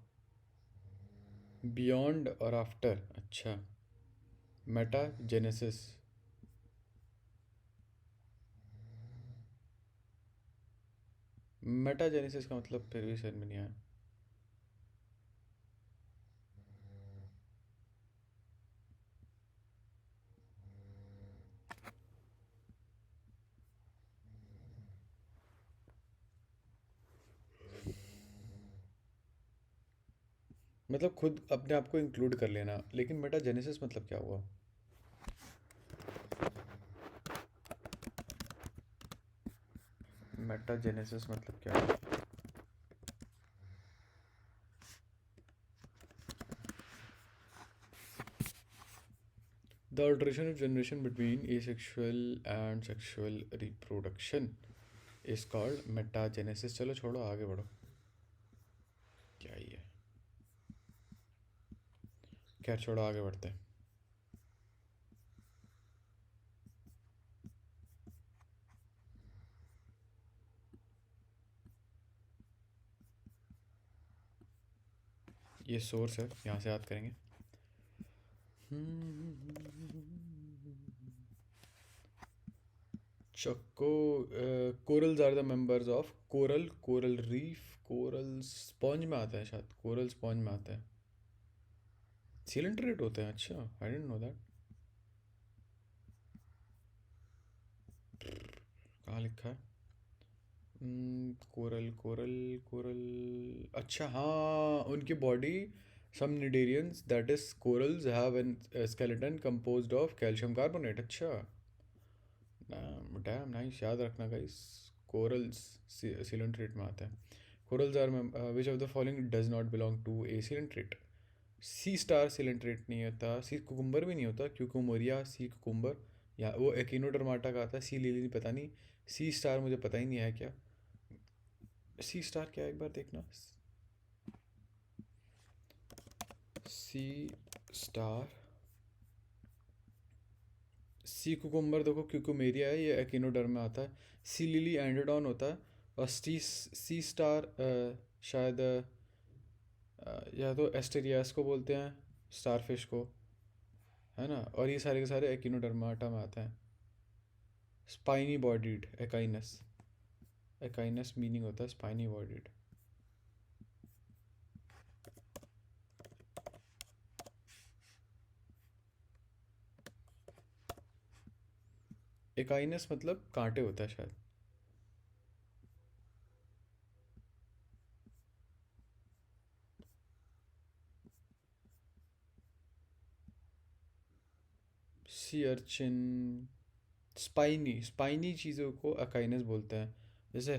बियॉन्ड और आफ्टर, अच्छा। मेटा जेनेसिस, मेटा जेनेसिस का मतलब फिर भी समझ में नहीं आया। मतलब खुद अपने आप को इंक्लूड कर लेना, लेकिन मेटा जेनेसिस मतलब क्या हुआ? मेटा जेनेसिस मतलब क्या हुआ? The alteration of generation between asexual and sexual reproduction is called metagenesis. चलो छोड़ो, आगे बढ़ो। क्या ही है, खैर छोड़ो, आगे बढ़ते हैं। ये सोर्स है, यहाँ से याद करेंगे। चक्को corals are the members of coral, coral reef, coral sponge में आता है शायद, कोरल स्पॉन्ज में आता है। सिलेंडरेट होते हैं, अच्छा, आई डेंट नो दैट। कहाँ लिखा है? कोरल कोरल कोरल, अच्छा हाँ, उनकी body, some cnidarians that is corals have an skeleton composed of calcium carbonate. अच्छा, डैम नाइस, याद रखना गाइस। कोरल्स सिलेंट्रेट में आता है। Corals are which of the following does not belong to a coelenterate? Sea star coelenterate नहीं होता, sea cucumber भी नहीं होता, क्यूकुमोरिया सी कुकुम्बर, या वो एकिनोडर्माटा का आता है। सी लिली पता नहीं, सी स्टार मुझे पता ही नहीं है क्या। सी स्टार क्या है, एक बार देखना। सी स्टार, सी कुकुम्बर देखो क्यूकुमेरिया है, ये एकिनोडर्म में आता है। सी लिली एंडोडॉन होता है। और सी स्टार शायद या तो एस्टेरियास को बोलते हैं, स्टारफिश को, है ना। और ये सारे के सारे एकिनोडर्माटा में आते हैं। Spiny bodied Echinus, Echinus meaning होता है स्पाइनी बॉडीड। एकाइनस मतलब कांटे होता है शायद। सी अर्चिन, स्पाइनी, स्पाइनी चीज़ों को अकाइनस बोलते हैं, जैसे।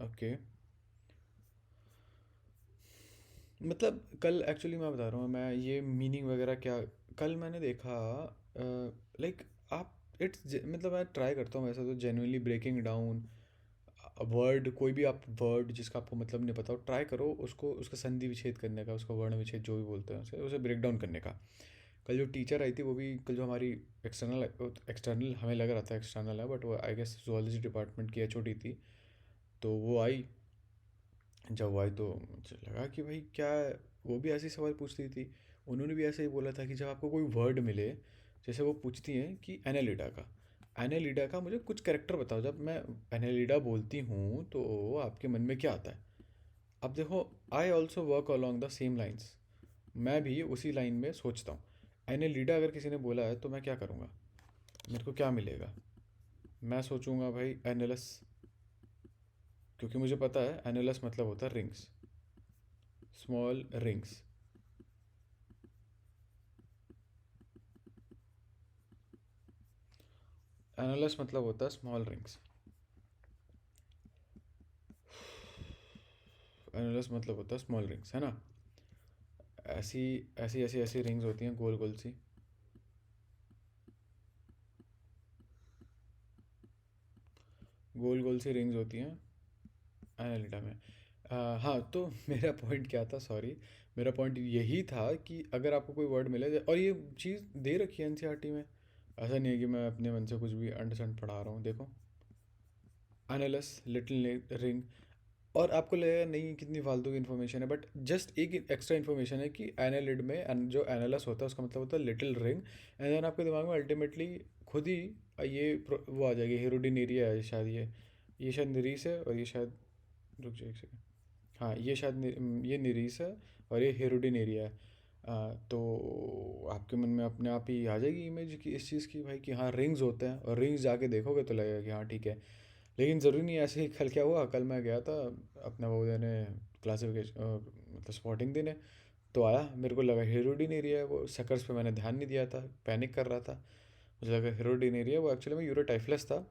ओके, मतलब कल एक्चुअली मैं बता रहा हूँ, मैं ये मीनिंग वगैरह क्या, कल मैंने देखा, लाइक आप इट्स मतलब मैं ट्राई करता हूँ वैसे तो जेन्युइनली ब्रेकिंग डाउन वर्ड, कोई भी आप वर्ड जिसका आपको मतलब नहीं पता हो, ट्राई करो उसको, उसका संधि विच्छेद करने का, उसका वर्ण विच्छेद जो भी बोलते हैं उसे, उसे ब्रेक डाउन करने का। कल जो टीचर आई थी वो भी, कल जो हमारी एक्सटर्नल, एक्सटर्नल हमें लग रहा था एक्सटर्नल है, बट वो आई गेस जूलॉजी डिपार्टमेंट की एचओडी थी। तो वो आई, जब वो आई तो मुझे लगा कि भाई क्या, वो भी ऐसे ही सवाल पूछती थी। उन्होंने भी ऐसे ही बोला था कि जब आपको कोई वर्ड मिले, जैसे वो पूछती हैं कि एनालिडा का, एनालिडा का मुझे कुछ कैरेक्टर बताओ, जब मैं एनालिडा बोलती हूँ तो आपके मन में क्या आता है। अब देखो, I also work along the same lines, मैं भी उसी लाइन में सोचता हूँ। एनालिडा अगर किसी ने बोला है तो मैं क्या करूँगा, मेरे को क्या मिलेगा? मैं सोचूंगा भाई एनालस, क्योंकि मुझे पता है एनालस मतलब होता है रिंग्स, स्मॉल रिंग्स। एनालस मतलब होता है स्मॉल रिंग्स, एनालस मतलब होता है स्मॉल रिंग्स, है ना। ऐसी ऐसी ऐसी ऐसी रिंग्स होती हैं गोल गोल सी, गोल गोल सी रिंग्स होती हैं एनालिडा में। हाँ, तो मेरा पॉइंट क्या था, सॉरी, मेरा पॉइंट यही था कि अगर आपको कोई वर्ड मिले, और ये चीज़ दे रखी है एनसीईआरटी में, ऐसा नहीं है कि मैं अपने मन से कुछ भी अंड संड पढ़ा रहा हूँ, देखो। एनालस, लिटिल रिंग, और आपको लगेगा नहीं कितनी फालतू की इन्फॉर्मेशन है, बट जस्ट एक एक्स्ट्रा इन्फॉर्मेशन है कि एनालिड में जो एनालस होता है उसका मतलब होता है लिटिल रिंग। एंड देन आपके दिमाग में अल्टीमेटली खुद ही ये वो आ जाएगी, हेरोडिन एरिया है शायद, ये शायद निरीस है, और ये शायद, रुक जाए एक सेकंड, हाँ ये शायद ये निरीस है, और ये हेरोडिन एरिया है। तो आपके मन में अपने आप ही आ जाएगी इमेज की इस चीज़ की भाई, कि हाँ रिंग्स होते हैं, और रिंग्स जाके देखोगे तो लगेगा कि हाँ ठीक है। लेकिन ज़रूरी नहीं है ऐसे ही। कल क्या हुआ, कल मैं गया था अपना वो देने, क्लासिफिकेशन मतलब स्पॉटिंग देने, तो आया, मेरे को लगा हेरोडिन एरिया है वो, सकर्स पे मैंने ध्यान नहीं दिया था, पैनिक कर रहा था, मुझे लगा हेरोडिन एरिया, वो एक्चुअली में यूरोटाइफलस था।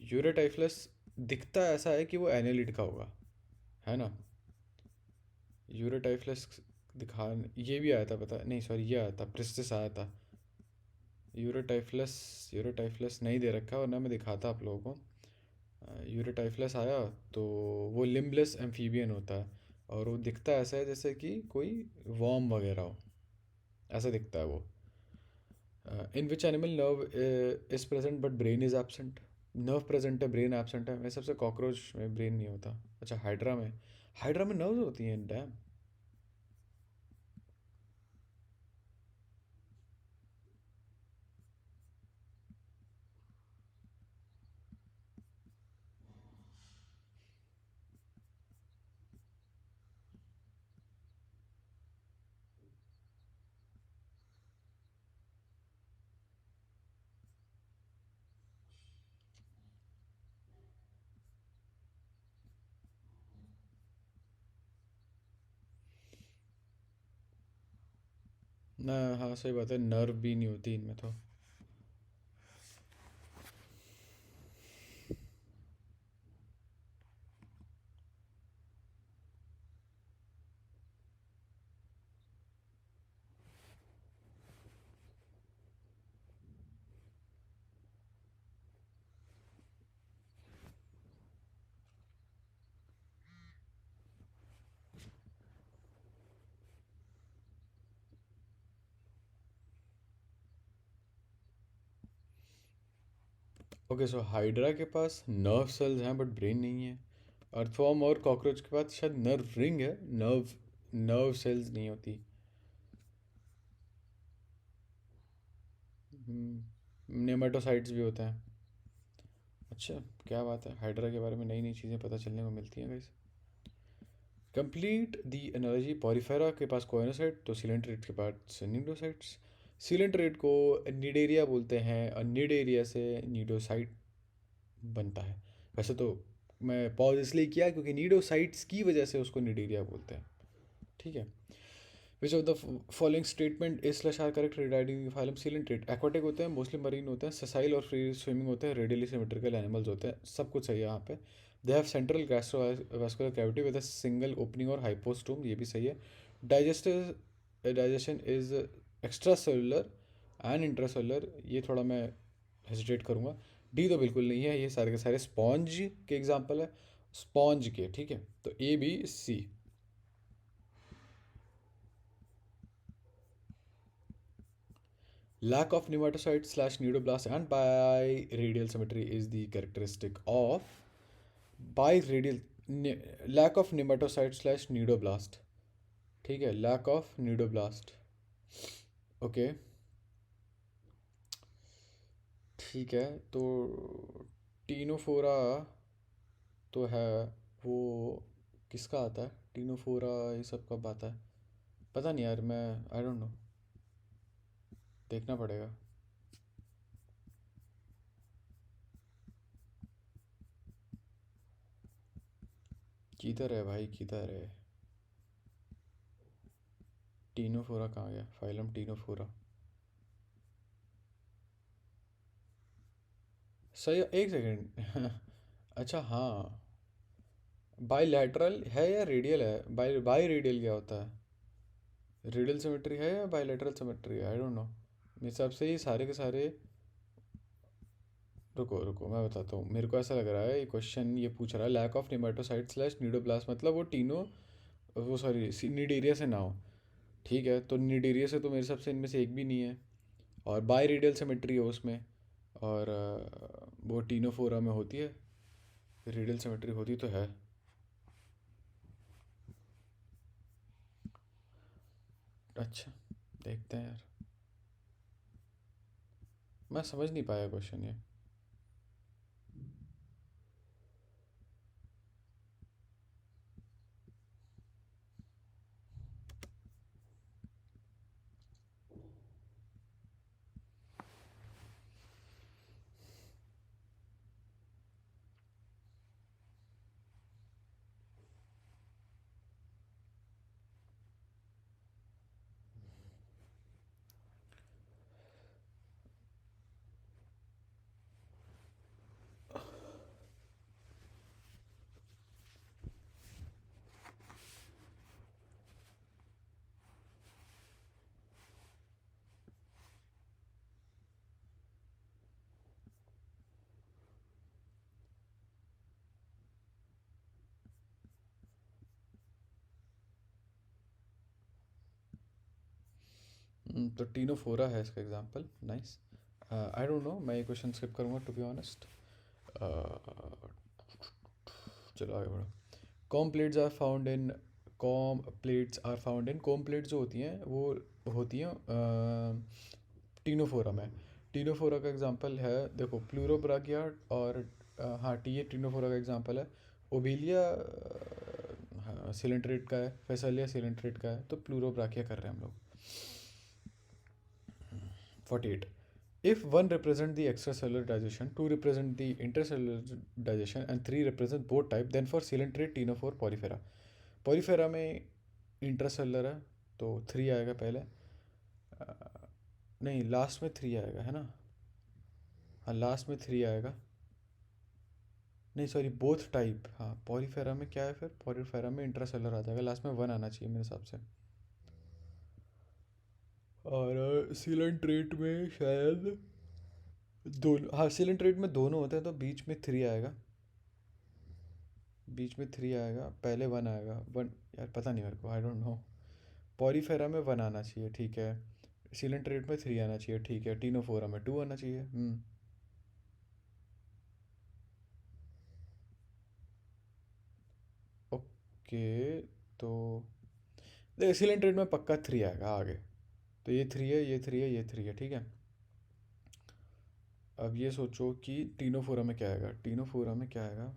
यूरोटाइफलस दिखता ऐसा है कि वो एनेलिड का होगा, है ना। यूरोटाइफलस दिखा, ये भी आया था, पता नहीं, सॉरी ये आया था, प्रिस्टिस आया था, यूरोटाइफलस, यूरोटाइफलस नहीं दे रखा वरना मैं दिखाता आप लोगों को। यूरोटाइफलस आया तो वो लिम्बलेस एम्फीबियन होता है, और वो दिखता ऐसा है जैसे कि कोई वॉर्म वगैरह हो, ऐसा दिखता है वो। In which animal nerve is present but brain is absent. Nerve present है, ब्रेन एब्सेंट है। मेरे सबसे कॉकरोच में ब्रेन नहीं होता। अच्छा, हाइड्रा में, हाइड्रा में नर्व्स होती हैं, डैम। ना, हाँ सही बात है, नर्व भी नहीं होती इनमें तो। ओके, सो हाइड्रा के पास नर्व सेल्स हैं बट ब्रेन नहीं है। अर्थवॉर्म और कॉकरोच के पास शायद नर्व रिंग है, नर्व नर्व सेल्स नहीं होती। नेमाटोसाइट्स भी होते हैं। अच्छा, क्या बात है, हाइड्रा के बारे में नई नई चीज़ें पता चलने को मिलती हैं guys. Complete the analogy, Porifera के पास कोइनोसाइट तो सिलेंट्रेट के पास निडोसाइट्स। सिलेंट्रेट को निडेरिया बोलते हैं, और निडेरिया से निडोसाइट बनता है। वैसे तो मैं पॉज इसलिए किया क्योंकि निडोसाइट्स की वजह से उसको निडेरिया बोलते हैं। ठीक है। Which of the following statement is slash are correct regarding phylum coelenterate. Aquatic होते हैं, मोस्टली मरीन होते हैं, ससाइल और फ्री स्विमिंग होते हैं, रेडियली सिमेट्रिकल एनिमल्स होते हैं। सब कुछ सही है यहाँ पे। They have central gastrovascular cavity with a single opening और हाइपोस्टोम, ये भी सही है। Digestive digestion is extra cellular and intracellular, ये थोड़ा मैं हेजिटेट करूँगा। डी तो बिल्कुल नहीं है, ये सारे के सारे स्पॉन्ज के एग्जाम्पल है, स्पॉन्ज के। ठीक है, तो A B C. Lack of pneumatocyte slash pneumoblast and biradial symmetry is the characteristic of biradial lack of pneumatocyte slash pneumoblast. ठीक है, lack of pneumoblast। ओके, ठीक है। तो टीनोफोरा तो है, वो किसका आता है टीनोफोरा, ये सब कब आता है पता नहीं यार, मैं आई डोंट नो, देखना पड़ेगा। किधर है भाई, किधर है टीनोफोरा, कहाँ गया फाइलम टीनोफोरा। सही, एक सेकेंड। अच्छा हाँ, बाईलैटरल है या रेडियल है, बाई बाई रेडियल क्या होता है, रेडियल सिमेट्री है या बाईलैटरल सिमेट्री है, आई डोंट नो। मेरे हिसाब से ये सारे के सारे, रुको रुको मैं बताता हूँ। मेरे को ऐसा लग रहा है ये क्वेश्चन ये पूछ रहा है lack of nematocyte slash cnidoblast, मतलब वो टीनो, वो सॉरी निडेरिया से ना हो। ठीक है, तो निडेरिया से तो मेरे हिसाब से इनमें से एक भी नहीं है, और बाई रेडियल सिमेट्री है उसमें, और वो टीनोफोरा में होती है, रेडियल सिमेट्री होती तो है। अच्छा, देखते हैं यार, मैं समझ नहीं पाया क्वेश्चन ये। तो टीनोफोरा है इसका example. Nice. I don't know, मैं ये क्वेश्चन स्किप करूँगा टू बी ऑनेस्ट. चलो आगे बढ़ो. Comb plates are found in comb plates जो होती हैं वो होती हैं टीनोफोरा में. टीनोफोरा का एग्जांपल है देखो प्लूरोब्राकिया और हाँ ये टीनोफोरा का एग्जांपल है. ओबेलिया हाँ सिलेंट्रेट का है. फेसालिया सिलेंट्रेट का है. तो प्लूरोब्राकिया कर रहे हैं हम लोग. 48. If 1 represent the extracellular digestion, 2 represent the intercellular digestion and 3 represent both type, then for coelenterate ctenophore porifera. porifera में इंट्रासेलुलर है तो 3 आएगा पहले. नहीं लास्ट में 3 आएगा है ना. हाँ लास्ट में 3 आएगा. नहीं सॉरी बोथ टाइप. हाँ पॉलीफेरा में क्या है फिर. पॉलीफेरा में इंट्रासेलुलर आ जाएगा. लास्ट में 1 आना चाहिए मेरे हिसाब से. और सीलेंट्रेट में शायद दोनों. हाँ सीलेंट्रेट में दोनों होते हैं तो बीच में 3 आएगा. बीच में 3 आएगा. पहले 1 आएगा. 1 यार पता नहीं मेरे को. आई डोंट नो. पॉलीफेरा में 1 आना चाहिए ठीक है. सीलेंट्रेट में 3 आना चाहिए ठीक है. टीनोफोरा में 2 आना चाहिए. ओके तो देख सीलेंट्रेट में पक्का 3 आएगा आगे. तो ये 3 है ये 3 है ये 3 है ठीक है. अब ये सोचो कि टीनोफोरा में क्या आएगा. टीनोफोरा में क्या आएगा.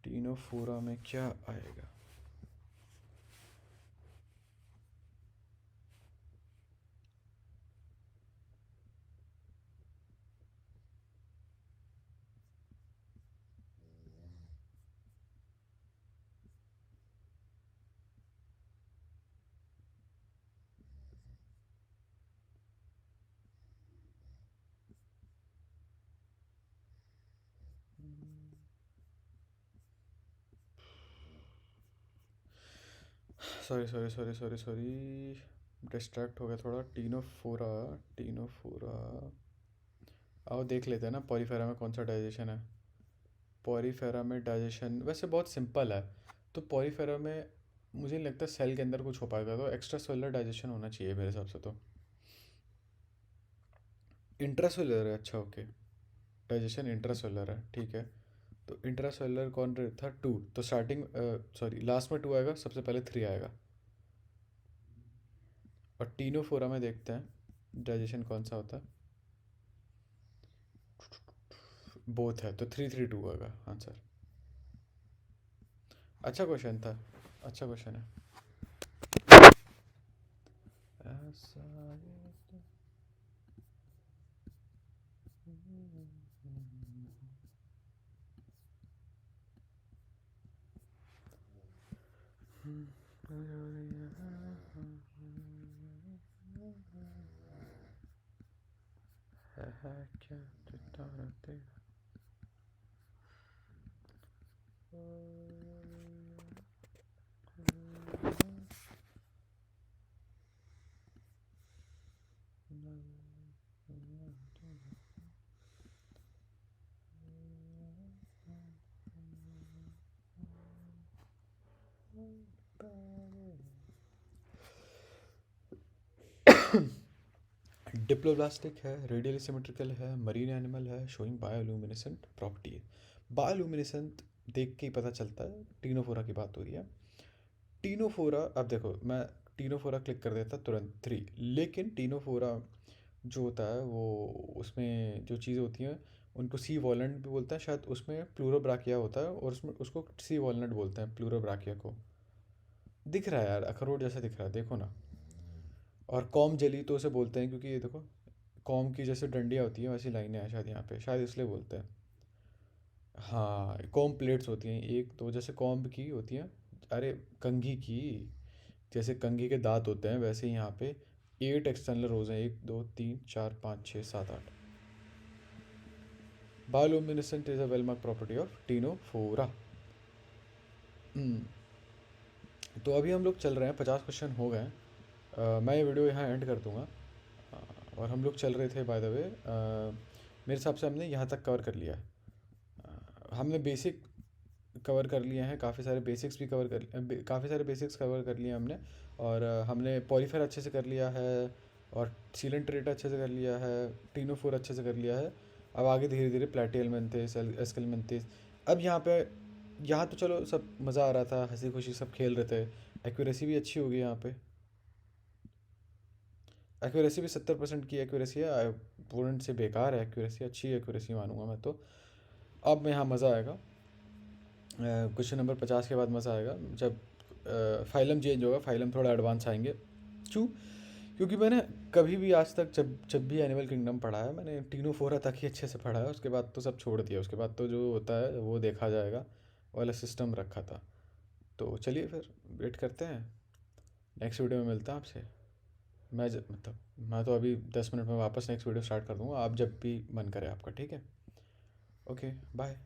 टीनोफोरा में क्या आएगा. Sorry sorry sorry sorry sorry distract हो गया थोड़ा. टीनोफोरा टीनोफोरा आओ देख लेते हैं ना पॉलीफेरा में कौन सा डाइजेशन है. पॉलीफेरा में डाइजेशन वैसे बहुत सिंपल है. तो पॉलीफेरा में मुझे नहीं लगता सेल के अंदर कुछ हो पाएगा. तो एक्स्ट्रा सेलुलर डाइजेशन होना चाहिए मेरे हिसाब से. तो इंट्रासेलुलर है. अच्छा ओके डाइजेशन इंट्रासेलुलर है ठीक है. तो इंट्रासेलुलर कौन था 2. तो स्टार्टिंग सॉरी लास्ट में 2 आएगा. सबसे पहले 3 आएगा. और टीनोफोरा में देखते हैं डाइजेशन कौन सा होता है. बोथ है तो 3 3 2 आएगा आंसर. अच्छा क्वेश्चन था. अच्छा क्वेश्चन है. ऐसा है क्या रहते. डिप्लोब्लास्टिक है. रेडियल सिमेट्रिकल है. मरीन एनिमल है. शोइंग बायोलूमिनेसेंट प्रॉपर्टी है. बायोलूमिनेसेंट देख के ही पता चलता है. टीनोफोरा की बात हो रही है. टीनोफोरा अब देखो मैं टीनोफोरा क्लिक कर देता तुरंत 3. लेकिन टीनोफोरा जो होता है वो उसमें जो चीज़ें होती हैं उनको सी वॉलनट भी बोलते हैं शायद. उसमें प्लूरोब्राकिया होता है और उसमें उसको सी वॉलनट बोलते हैं प्लूरोब्राकिया को. दिख रहा है यार अखरोट जैसा दिख रहा है देखो ना. और कॉम जेली तो उसे बोलते हैं क्योंकि ये देखो कॉम की जैसे डंडियाँ होती हैं वैसी लाइनें हैं शायद यहाँ पे. शायद इसलिए बोलते हैं. हाँ कॉम प्लेट्स होती हैं एक तो जैसे कॉम्ब की होती हैं. अरे कंघी की जैसे कंघी के दांत होते हैं वैसे ही यहाँ पे 8 एक्सटर्नल रोज हैं. 1 2 3 4 5 6 7 8. Bioluminescent is a well marked property of ctenophora. तो अभी हम लोग चल रहे हैं 50 क्वेश्चन हो गए. मैं ये वीडियो यहाँ एंड कर दूँगा. और हम लोग चल रहे थे बाय द वे. मेरे हिसाब से हमने यहाँ तक कवर कर लिया है. हमने बेसिक कवर कर लिए हैं, काफ़ी सारे बेसिक्स भी काफ़ी सारे बेसिक्स कवर कर लिए हमने। और हमने पॉलीफेयर अच्छे से कर लिया है, और सीलेंट रेट अच्छे से कर लिया है, टीनो फोर अच्छे से कर लिया है। अब आगे धीरे धीरे प्लेटियल मेंथिस, एस्कल मेंथिस। अब यहाँ तो चलो सब मज़ा आ रहा था, हंसी खुशी सब खेल रहे थे। एक्यूरेसी भी अच्छी होगी यहाँ पे। एक्यूरेसी भी 70% की एक्यूरेसी है। वुडंट से बेकार है एक्यूरेसी, अच्छी एक्यूरेसी मानूंगा मैं तो। अब यहाँ मज़ा आएगा। क्वेश्चन नंबर 50 के बाद मज़ा आएगा, जब फाइलम चेंज होगा, फाइलम थोड़ा एडवांस आएंगे। क्यों? क्योंकि मैंने कभी भी आज तक जब जब भी एनिमल किंगडम पढ़ा है, मैंने टीनो फोरा तक ही अच्छे से पढ़ा है। उसके बाद तो सब छोड़ दिया, उसके बाद तो जो होता है वो देखा जाएगा वाला सिस्टम रखा था। तो चलिए फिर वेट करते हैं, नेक्स्ट वीडियो में मिलता है आपसे। मैं तो अभी 10 मिनट में वापस नेक्स्ट वीडियो स्टार्ट कर दूँगा, आप जब भी मन करे आपका, ठीक है? Okay, bye.